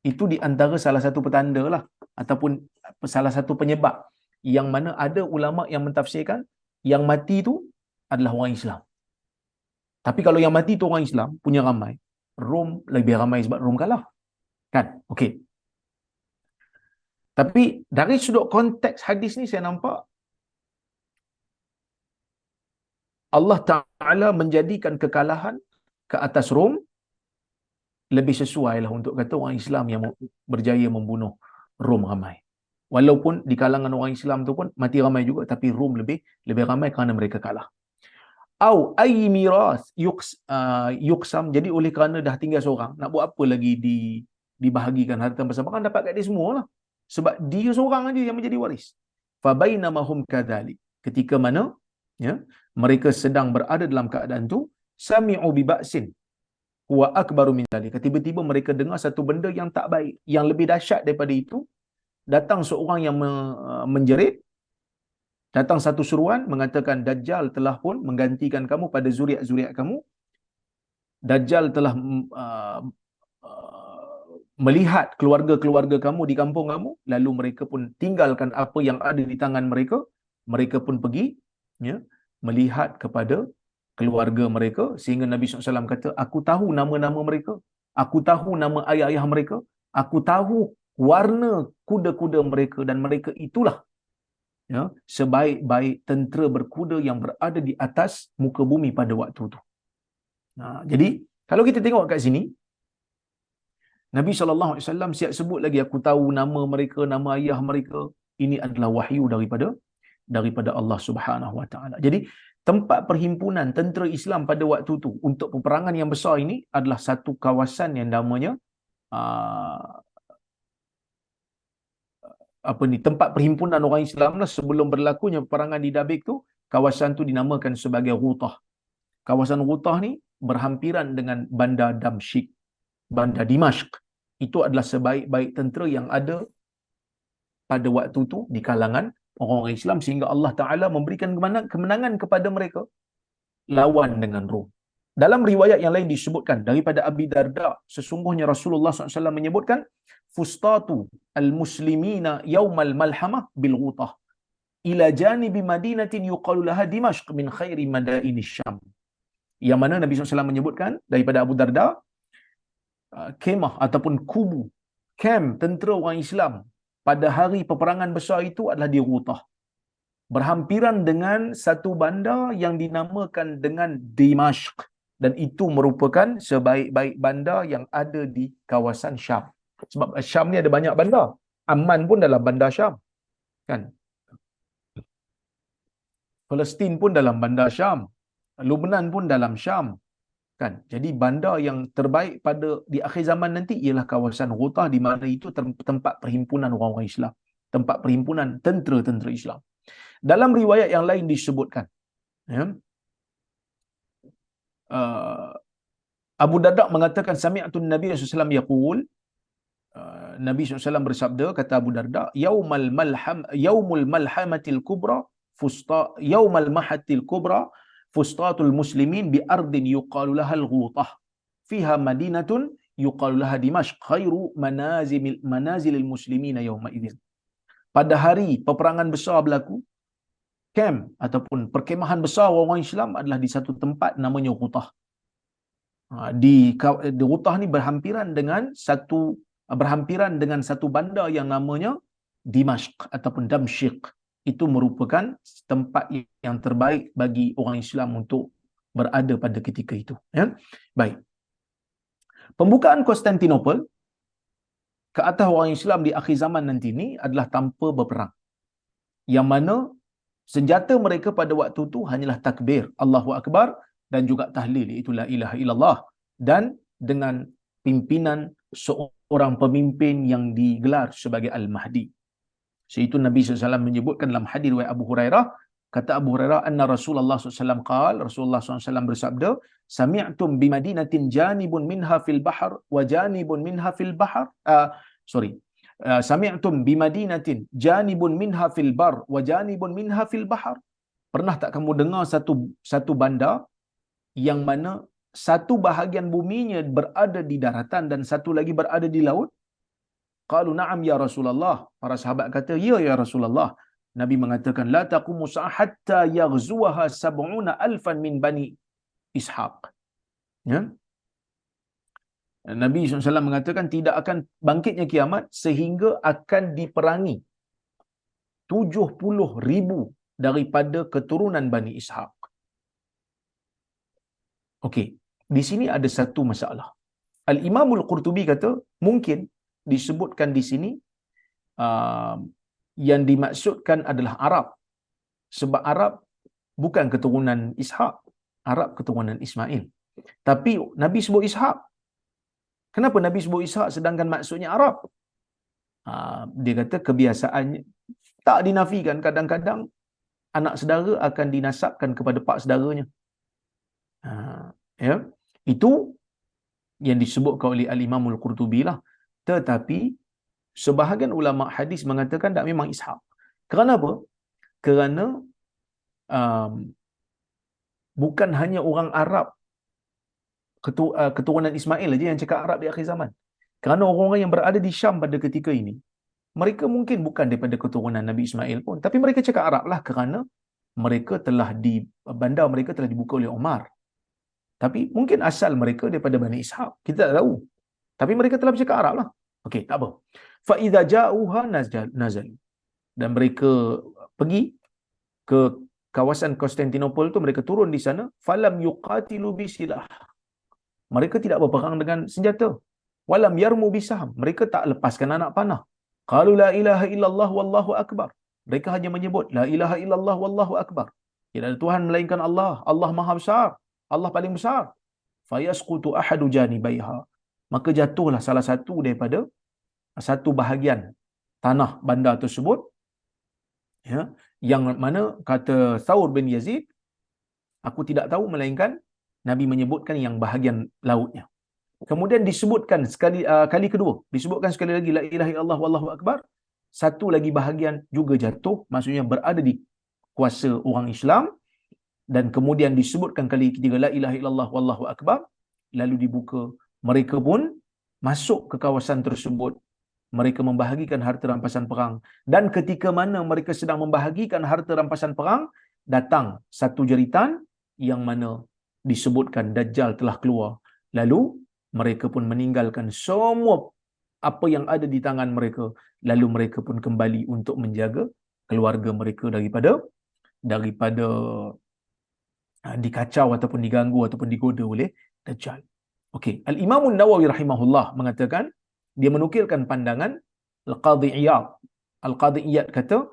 Itu di antara salah satu petanda lah, ataupun salah satu penyebab yang mana ada ulama yang mentafsirkan yang mati itu adalah orang Islam. Tapi kalau yang mati itu orang Islam, punya ramai, Rom lebih ramai sebab Rom kalah. Kan? Okey. Tapi dari sudut konteks hadis ni saya nampak Allah Ta'ala menjadikan kekalahan ke atas Rom lebih sesuai lah untuk kata orang Islam yang berjaya membunuh Rom ramai. Walaupun di kalangan orang Islam tu pun mati ramai juga, tapi Rom lebih ramai kerana mereka kalah. Au ay miras yuqsam, jadi oleh kerana dah tinggal seorang, nak buat apa lagi dibahagikan harta bersama, kan dapat kat dia semua lah, sebab dia seorang aja yang menjadi waris. Fa bainamahum kadzalik, ketika mana ya mereka sedang berada dalam keadaan tu, sami'u bi ba'sin huwa akbaru min dzalika, tiba-tiba mereka dengar satu benda yang tak baik, yang lebih dahsyat daripada itu. Datang seorang yang menjerit, datang satu seruan mengatakan Dajjal telah pun menggantikan kamu pada zuriat-zuriat kamu. Dajjal telah melihat keluarga-keluarga kamu di kampung kamu, lalu mereka pun tinggalkan apa yang ada di tangan mereka. Mereka pun pergi ya, melihat kepada keluarga mereka, sehingga Nabi SAW kata, aku tahu nama-nama mereka, aku tahu nama ayah-ayah mereka, aku tahu warna kuda-kuda mereka, dan mereka itulah ya sebaik-baik tentera berkuda yang berada di atas muka bumi pada waktu itu. Jadi kalau kita tengok kat sini, Nabi SAW siap sebut lagi, aku tahu nama mereka, nama ayah mereka. Ini adalah wahyu daripada Allah Subhanahu Wa Taala. Jadi tempat perhimpunan tentera Islam pada waktu itu untuk peperangan yang besar ini adalah satu kawasan yang namanya tempat perhimpunan orang Islam lah sebelum berlakunya peperangan di Dabik tu. Kawasan tu dinamakan sebagai Ghutah. Kawasan Ghutah ni berhampiran dengan bandar Damsyik, bandar Dimashq. Itu adalah sebaik-baik tentera yang ada pada waktu itu di kalangan orang-orang Islam, sehingga Allah Ta'ala memberikan kemenangan kepada mereka lawan dengan Rom. Dalam riwayat yang lain disebutkan daripada Abi Darda, sesungguhnya Rasulullah SAW menyebutkan, fustatu al-muslimina yaumal malhamah bil Ghutah ila janibi madinatin yuqalu laha Dimashq min khairi madaini Syam. Yang mana Nabi SAW menyebutkan daripada Abu Darda, kemah ataupun kubu, kem tentera orang Islam pada hari peperangan besar itu adalah di Ghutah, berhampiran dengan satu bandar yang dinamakan dengan Dimashq, dan itu merupakan sebaik-baik bandar yang ada di kawasan Syam. Sebab Syam ni ada banyak bandar. Amman pun dalam bandar Syam, kan? Palestin pun dalam bandar Syam, Lubnan pun dalam Syam, kan? Jadi bandar yang terbaik pada di akhir zaman nanti ialah kawasan Ghutah, di mana itu tempat perhimpunan orang-orang Islam, tempat perhimpunan tentera-tentera Islam. Dalam riwayat yang lain disebutkan ya, Abu Darda mengatakan, sami'tu Nabi SAW yaqul, Nabi SAW bersabda, kata Abu Darda, yaumul malhamatil kubra yaumal mahatil kubra fustatul muslimin bi ardin yuqalu laha al-Ghutah fiha madinatun yuqalu laha Dimashq khairu manazilil muslimina yauma idzin. Pada hari peperangan besar berlaku, kem ataupun perkemahan besar orang Islam adalah di satu tempat namanya Ghutah. Di Ghutah ni berhampiran dengan satu bandar yang namanya Dimashq ataupun Damsyik. Itu merupakan tempat yang terbaik bagi orang Islam untuk berada pada ketika itu. Ya? Baik. Pembukaan Konstantinopel ke atas orang Islam di akhir zaman nanti ni adalah tanpa berperang. Yang mana senjata mereka pada waktu itu hanyalah takbir, Allahu Akbar, dan juga tahlil, iaitu la ilaha illallah, dan dengan pimpinan seorang pemimpin yang digelar sebagai Al-Mahdi. Seitu Nabi SAW menyebutkan dalam hadis riwayat Abu Hurairah, kata Abu Hurairah, anna Rasulullah SAW qala, Rasulullah SAW bersabda, sami'tum bi madinatin janibun minha fil bahr wa janibun minha fil bahr sami'tum bi madinatin janibun minha fil bar wa janibun minha fil bahr. Pernah tak kamu dengar satu bandar yang mana satu bahagian buminya berada di daratan dan satu lagi berada di laut? Qalu na'am ya Rasulullah. Para sahabat kata, ya ya Rasulullah. Nabi mengatakan, la taqumu sa'ah hatta yaghzuwaha sab'una alfan min bani Ishaq. Ya? Nabi SAW mengatakan tidak akan bangkitnya kiamat sehingga akan diperangi 70,000 daripada keturunan Bani Ishaq. Okey, di sini ada satu masalah. Al-Imam Al-Qurtubi kata, mungkin disebutkan di sini uh, yang dimaksudkan adalah Arab. Sebab Arab bukan keturunan Ishaq. Arab keturunan Ismail. Tapi Nabi sebut Ishaq. Kenapa Nabi sebut Ishaq sedangkan maksudnya Arab? Dia kata kebiasaannya tak dinafikan. Kadang-kadang anak saudara akan dinasabkan kepada pak saudaranya. Ya, itu yang disebutkan oleh Al-Imam Al-Qurtubi lah. Tetapi sebahagian ulama hadis mengatakan tak, memang Ishaq. Kerana apa? Kerana bukan hanya orang Arab keturunan Ismail saja yang cakap Arab di akhir zaman. Kerana orang-orang yang berada di Syam pada ketika ini, mereka mungkin bukan daripada keturunan Nabi Ismail pun, tapi mereka cakap Arab lah kerana mereka telah bandar mereka telah dibuka oleh Umar. Tapi mungkin asal mereka daripada Bani Ishaq. Kita tak tahu. Tapi mereka telah bercakap Arab lah. Okey, tak apa. Fa idza ja'uha nazal. Dan mereka pergi ke kawasan Konstantinopel tu, mereka turun di sana, falam yuqatilu bisilah. Mereka tidak berperang dengan senjata. Walam yarmu bisaham. Mereka tak lepaskan anak panah. Qalu la ilaha illallah wallahu akbar. Mereka hanya menyebut la ilaha illallah wallahu akbar. Tidak ada Tuhan melainkan Allah. Allah Maha Besar. Allah paling besar. Fayasqutu ahadu janibaiha. Maka jatuhlah salah satu daripada satu bahagian tanah bandar tersebut, ya, yang mana kata Thawr bin Yazid, aku tidak tahu melainkan Nabi menyebutkan yang bahagian lautnya. Kemudian disebutkan kali kedua, disebutkan sekali lagi la ilaha illallah wallahu akbar. Satu lagi bahagian juga jatuh, maksudnya berada di kuasa orang Islam. Dan kemudian disebutkan kali ketiga la ilaha illallah wallahu akbar, lalu dibuka, mereka pun masuk ke kawasan tersebut. Mereka membahagikan harta rampasan perang, dan ketika mana mereka sedang membahagikan harta rampasan perang, datang satu jeritan yang mana disebutkan Dajjal telah keluar. Lalu mereka pun meninggalkan semua apa yang ada di tangan mereka, lalu mereka pun kembali untuk menjaga keluarga mereka daripada dikacau ataupun diganggu ataupun digoda oleh Dajjal. Okey, Al-Imam An-Nawawi rahimahullah mengatakan, dia menukilkan pandangan Al-Qadhi Iyad. Al-Qadhi Iyad kata,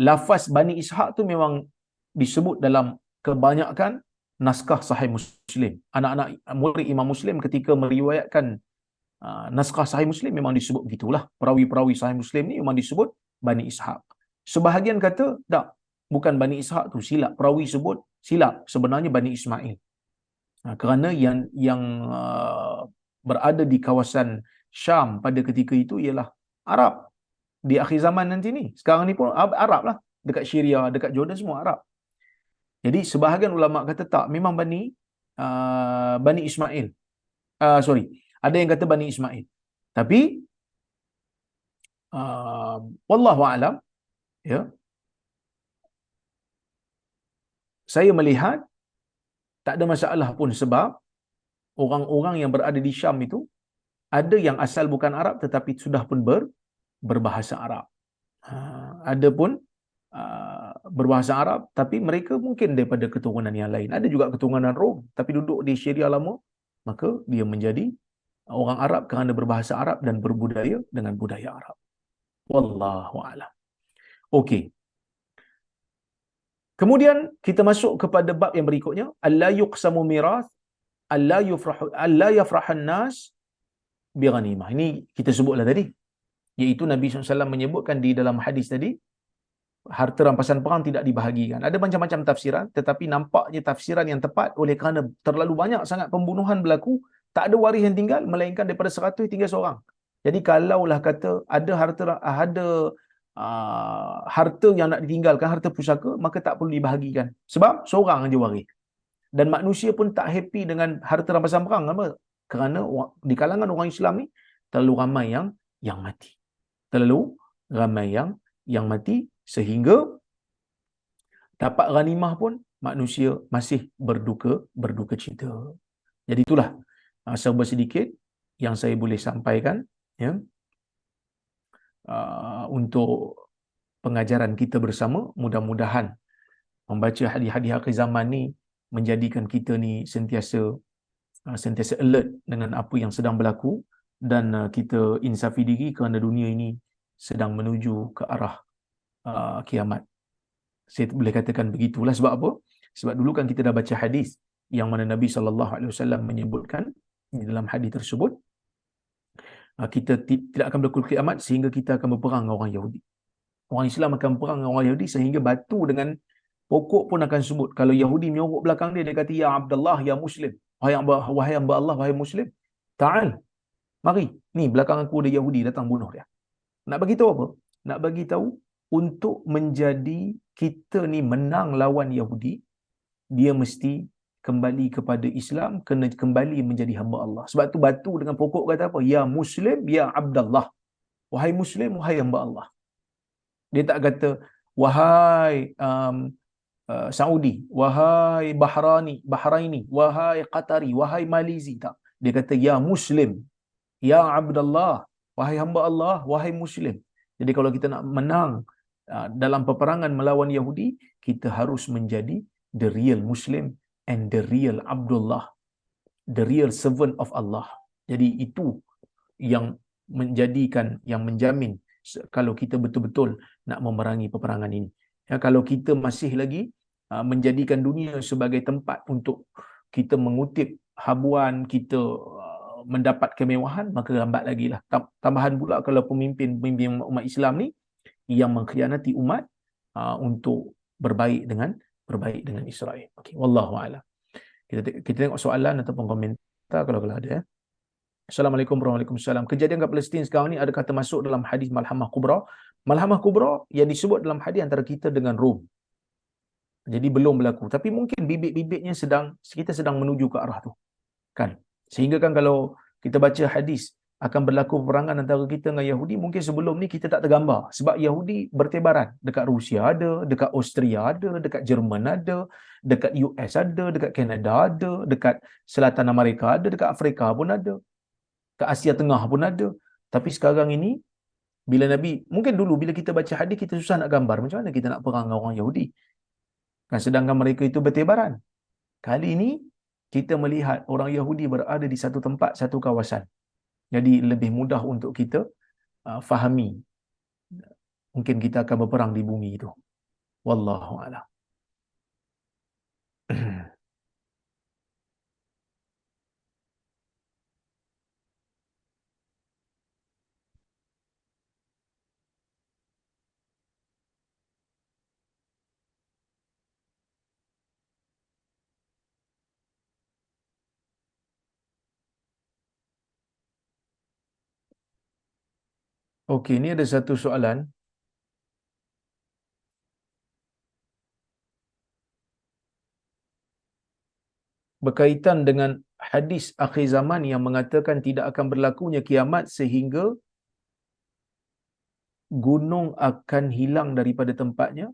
lafaz Bani Ishaq tu memang disebut dalam kebanyakan naskah Sahih Muslim. Anak-anak murid Imam Muslim ketika meriwayatkan naskah Sahih Muslim memang disebut begitulah. Perawi-perawi Sahih Muslim ni memang disebut Bani Ishaq. Sebahagian kata, tak, bukan Bani Ishaq tu, silap. Perawi sebut silap, sebenarnya Bani Ismail. Kerana yang berada di kawasan Syam pada ketika itu ialah Arab. Di akhir zaman nanti ni, sekarang ni pun Arab lah. Dekat Syria, dekat Jordan semua Arab. Jadi sebahagian ulama kata tak, memang Bani Ismail. Ada yang kata Bani Ismail. Tapi wallahu a'lam, ya, saya melihat tak ada masalah pun, sebab orang-orang yang berada di Syam itu ada yang asal bukan Arab tetapi sudah pun berbahasa Arab. Ada pun berbahasa Arab tapi mereka mungkin daripada keturunan yang lain. Ada juga keturunan Rom tapi duduk di Syria lama, maka dia menjadi orang Arab kerana berbahasa Arab dan berbudaya dengan budaya Arab. Wallahu a'lam. Okey. Kemudian kita masuk kepada bab yang berikutnya, alla yuqsamu mirath alla yafrahan nas bi ghanimah. Ini kita sebutlah tadi, iaitu Nabi SAW menyebutkan di dalam hadis tadi, harta rampasan perang tidak dibahagikan. Ada macam-macam tafsiran, tetapi nampaknya tafsiran yang tepat, oleh kerana terlalu banyak sangat pembunuhan berlaku, tak ada waris yang tinggal melainkan daripada 100 tinggal seorang. Jadi kalaulah kata ada harta yang nak ditinggalkan, harta pusaka, maka tak perlu dibahagikan. Sebab seorang aja waris. Dan manusia pun tak happy dengan harta rampasan perang. Kenapa? Kerana di kalangan orang Islam ni terlalu ramai yang mati. Terlalu ramai yang mati sehingga dapat ghanimah pun manusia masih berduka cita. Jadi itulah serba sedikit yang saya boleh sampaikan, ya, untuk pengajaran kita bersama. Mudah-mudahan membaca hadis-hadis akhir zaman ni menjadikan kita ni sentiasa alert dengan apa yang sedang berlaku, dan kita insafi diri kerana dunia ini sedang menuju ke arah kiamat. Saya boleh katakan begitulah. Sebab apa? Sebab dulu kan kita dah baca hadis yang mana Nabi SAW menyebutkan di dalam hadis tersebut, kita tidak akan berlaku kiamat sehingga kita akan berperang dengan orang Yahudi. Orang Islam akan berperang dengan orang Yahudi sehingga batu dengan pokok pun akan sebut. Kalau Yahudi menyorok belakang dia, dia kata, ya Abdullah, ya Muslim. Wahai hamba Allah, wahai Muslim. Ta'al, mari. Ni belakang aku ada Yahudi, datang bunuh dia. Nak bagi tahu apa? Nak bagi tahu untuk menjadi kita ni menang lawan Yahudi, dia mesti kembali kepada Islam, kena kembali menjadi hamba Allah. Sebab tu batu dengan pokok kata apa? Ya Muslim, ya Abdullah. Wahai Muslim, wahai hamba Allah. Dia tak kata wahai Saudi, wahai Bahraini, wahai Qatari, wahai Malizi. Tak. Dia kata ya Muslim, ya Abdullah, wahai hamba Allah, wahai Muslim. Jadi kalau kita nak menang dalam peperangan melawan Yahudi, kita harus menjadi the real Muslim and the real Abdullah, the real servant of Allah. Jadi itu yang menjamin kalau kita betul-betul nak memerangi peperangan ini. Ya, kalau kita masih lagi menjadikan dunia sebagai tempat untuk kita mengutip habuan, kita mendapat kemewahan, maka lambat lagi lah. Tambahan pula kalau pemimpin umat Islam ni yang mengkhianati umat untuk berbaik dengan Israel. Okey, wallahu a'lam. Kita tengok soalan ataupun komentar kalau ada, ya. Assalamualaikum warahmatullahi wabarakatuh. Kejadian kat Palestin sekarang ni adakah termasuk dalam hadis Malhamah Kubra? Malhamah Kubra yang disebut dalam hadis antara kita dengan Rom. Jadi belum berlaku. Tapi mungkin bibit-bibitnya kita sedang menuju ke arah tu. Kan? Sehingga kan kalau kita baca hadis akan berlaku peperangan antara kita dengan Yahudi, mungkin sebelum ni kita tak tergambar. Sebab Yahudi bertebaran. Dekat Rusia ada, dekat Austria ada, dekat Jerman ada, dekat US ada, dekat Kanada ada, dekat Selatan Amerika ada, dekat Afrika pun ada, ke Asia Tengah pun ada. Tapi sekarang ini, bila Nabi, mungkin dulu bila kita baca hadis, kita susah nak gambar macam mana kita nak perang dengan orang Yahudi. Kan, sedangkan mereka itu bertebaran. Kali ini, kita melihat orang Yahudi berada di satu tempat, satu kawasan. Jadi lebih mudah untuk kita fahami. Mungkin kita akan berperang di bumi itu. Wallahu a'lam. Okey, ini ada satu soalan. Berkaitan dengan hadis akhir zaman yang mengatakan tidak akan berlakunya kiamat sehingga gunung akan hilang daripada tempatnya,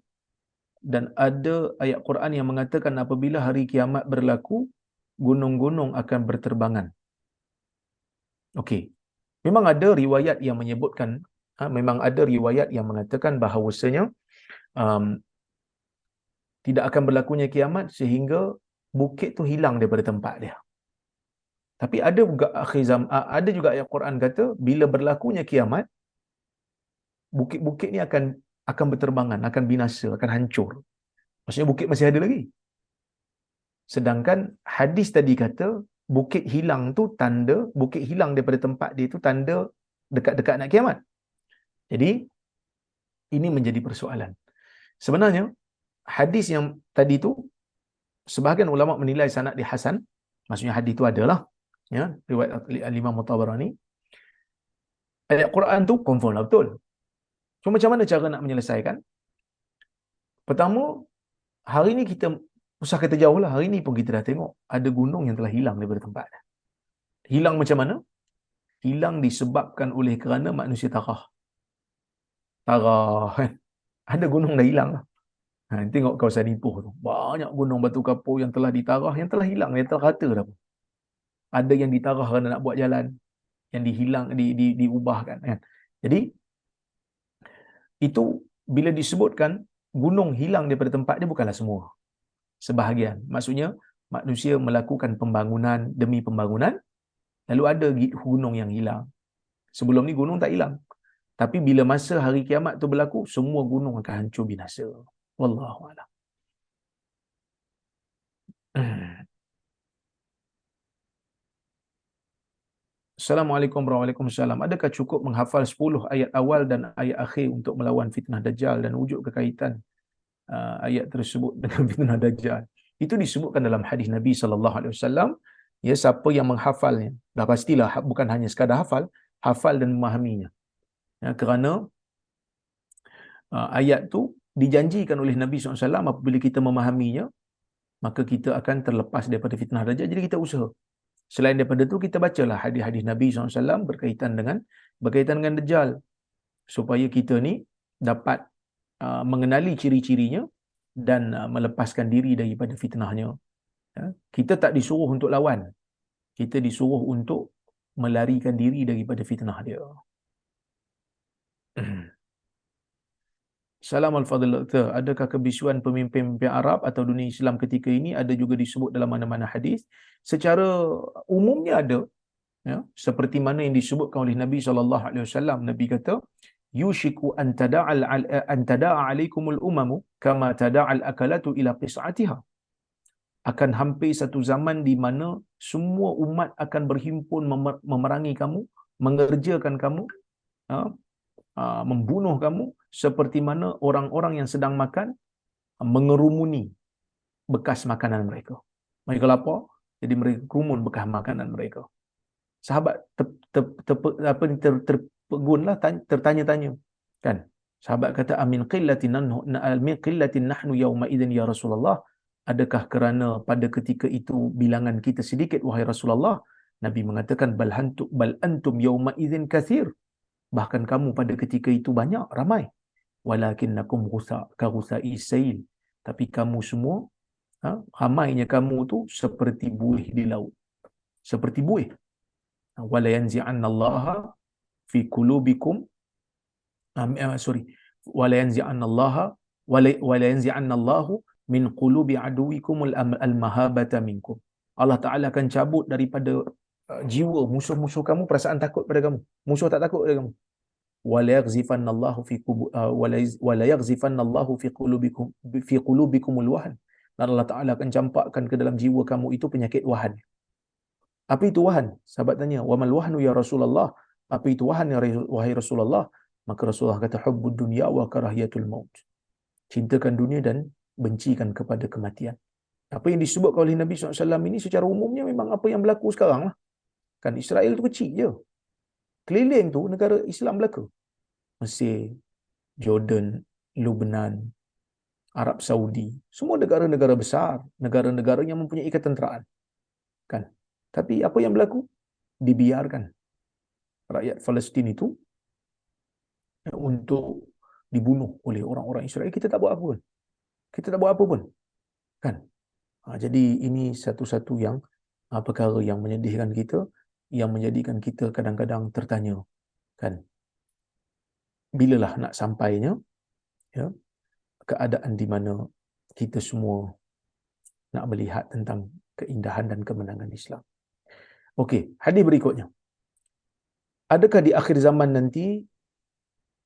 dan ada ayat Quran yang mengatakan apabila hari kiamat berlaku, gunung-gunung akan berterbangan. Okey. Memang ada riwayat yang menyebutkan, memang ada riwayat yang mengatakan bahawasanya tidak akan berlakunya kiamat sehingga bukit tu hilang daripada tempat dia. Tapi ada juga akhir zaman, ada juga ayat Quran kata bila berlakunya kiamat, bukit-bukit ni akan berterbangan, akan binasa, akan hancur. Maksudnya bukit masih ada lagi. Sedangkan hadis tadi kata bukit hilang tu tanda, bukit hilang daripada tempat dia tu tanda dekat-dekat nak kiamat. Jadi ini menjadi persoalan. Sebenarnya hadis yang tadi tu sebahagian ulama menilai sanad dia hasan, maksudnya hadis tu adalah, ya, riwayat Imam Tabarani. Ayat Quran tu confirm lah betul. Cuma macam mana cara nak menyelesaikan? Pertama, hari ni kita Usah kata jauh lah, hari ni pun kita dah tengok ada gunung yang telah hilang daripada tempat. Hilang macam mana? Hilang disebabkan oleh kerana manusia tarah. Tarah kan. Ada gunung dah hilang lah. Tengok kawasan Ipoh tu. Banyak gunung batu kapur yang telah ditarah, yang telah hilang, yang telah rata dah pun. Ada yang ditarah kerana nak buat jalan, yang dihilang, diubahkan kan. Jadi itu bila disebutkan gunung hilang daripada tempat dia, bukanlah semua. Sebahagian. Maksudnya manusia melakukan pembangunan demi pembangunan, lalu ada gunung yang hilang. Sebelum ni gunung tak hilang. Tapi bila masa hari kiamat tu berlaku, semua gunung akan hancur binasa. Wallahu a'lam. Assalamualaikum warahmatullahi wabarakatuh. Adakah cukup menghafal 10 ayat awal dan ayat akhir untuk melawan fitnah Dajjal, dan wujud kekaitan ayat tersebut dengan fitnah Dajjal? Itu disebutkan dalam hadis Nabi SAW. Ya, siapa yang menghafalnya, dah pastilah bukan hanya sekadar hafal, hafal dan memahaminya. Ya, kerana ayat tu dijanjikan oleh Nabi SAW, apabila kita memahaminya, maka kita akan terlepas daripada fitnah Dajjal. Jadi kita usaha. Selain daripada tu, kita bacalah hadis-hadis Nabi SAW berkaitan dengan Dajjal, supaya kita ni dapat mengenali ciri-cirinya dan melepaskan diri daripada fitnahnya. Ya. Kita tak disuruh untuk lawan. Kita disuruh untuk melarikan diri daripada fitnah dia. Salam al-Fadil. Adakah kebisuan pemimpin-pemimpin Arab atau dunia Islam ketika ini ada juga disebut dalam mana-mana hadis? Secara umumnya ada. Ya, seperti mana yang disebutkan oleh Nabi SAW. Nabi kata, yushiku an tada'a alaikumul umamu kama tada'al akalatu ila qis'atiha. Akan hampir satu zaman di mana semua umat akan berhimpun memerangi kamu, mengerjakan kamu, membunuh kamu, seperti mana orang-orang yang sedang makan mengerumuni bekas makanan mereka. Mereka lapar, jadi mereka kerumun bekas makanan mereka. Sahabat terpegunlah, tertanya-tanya kan. Sahabat kata, amin qillatin nahnu yawma idzin ya Rasulullah. Adakah kerana pada ketika itu bilangan kita sedikit wahai Rasulullah? Nabi mengatakan, bal antum yawma idzin katsir. Bahkan kamu pada ketika itu banyak, ramai. Walakinnakum ghusa'i sail. Tapi kamu semua, ramainya kamu tu seperti buih di laut. Seperti buih. Wala yanzi'anna Allah fi qulubikum wala yanzi'anna Allah wala yanzi'anna Allah min qulubi aduwikum al-mahabata minkum. Allah Taala akan cabut daripada jiwa musuh-musuh kamu perasaan takut pada kamu. Musuh tak takut pada kamu. Wala yaghzifanna Allah wala yaghzifanna Allah fi qulubikum al-wahn. Dan Allah Taala akan campakkan ke dalam jiwa kamu itu penyakit wahan. Apa itu wahan? Sahabat tanya, wa mal wahnu ya Rasulullah? Apa itu wahan ya wahai Rasulullah? Maka Rasulullah kata, hubbud dunya wa karahiyatul maut. Cintakan dunia dan bencikan kepada kematian. Apa yang disebut oleh Nabi SAW ini secara umumnya memang apa yang berlaku sekarang lah. Kan Israel tu kecil je. Keliling tu negara Islam belaka. Mesir, Jordan, Lebanon, Arab Saudi. Semua negara-negara besar. Negara-negara yang mempunyai ketenteraan. Kan? Tapi apa yang berlaku? Dibiarkan rakyat Palestin itu untuk dibunuh oleh orang-orang Israel. Kita tak buat apa pun. Kita tak buat apa pun. Kan? Jadi ini satu-satu yang perkara yang menyedihkan kita, yang menjadikan kita kadang-kadang tertanya, kan, bilalah nak sampainya, ya, keadaan di mana kita semua nak melihat tentang keindahan dan kemenangan Islam. Okey, hadis berikutnya. Adakah di akhir zaman nanti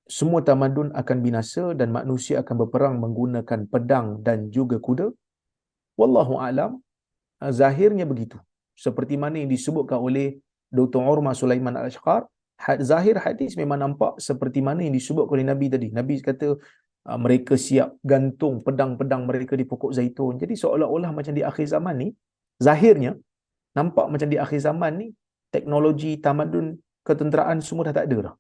semua tamadun akan binasa dan manusia akan berperang menggunakan pedang dan juga kuda? Wallahu a'lam. Zahirnya begitu. Seperti mana yang disebutkan oleh Dr. Urma Sulaiman Al-Ashqar, zahir hadis memang nampak seperti mana yang disebut oleh Nabi tadi. Nabi kata mereka siap gantung pedang-pedang mereka di pokok zaitun. Jadi seolah-olah macam di akhir zaman ni, zahirnya nampak macam di akhir zaman ni teknologi, tamadun, ketenteraan semua dah tak ada dah.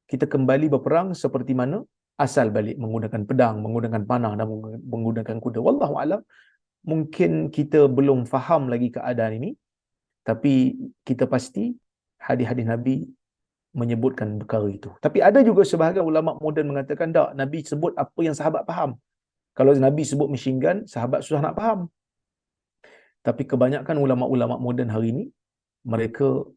Kita kembali berperang seperti mana asal balik, menggunakan pedang, menggunakan panah dan menggunakan kuda. Wallahu a'lam. mungkin kita belum faham lagi keadaan ini, tapi kita pasti hadis-hadis Nabi menyebutkan perkara itu. Tapi ada juga sebahagian ulama moden mengatakan tak, Nabi sebut apa yang sahabat faham. Kalau Nabi sebut machine gun, sahabat susah nak faham. Tapi kebanyakan ulama-ulama moden hari ini, mereka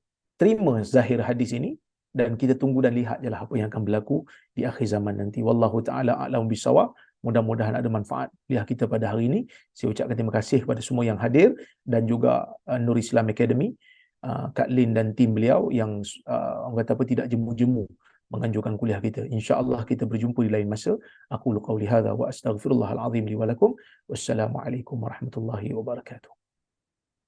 terima zahir hadis ini, dan kita tunggu dan lihat jelah apa yang akan berlaku di akhir zaman nanti. Wallahu ta'ala a'lam bisawab. Mudah-mudahan ada manfaat lihat kita pada hari ini. Saya ucapkan terima kasih kepada semua yang hadir, dan juga Nur Islam Academy, Kak Lin dan tim beliau yang orang kata apa, tidak jemu-jemu menganjurkan kuliah kita. InsyaAllah kita berjumpa di lain masa. Aku qauli hadza wa astaghfirullahal azim li wa lakum. Wassalamualaikum warahmatullahi wabarakatuh.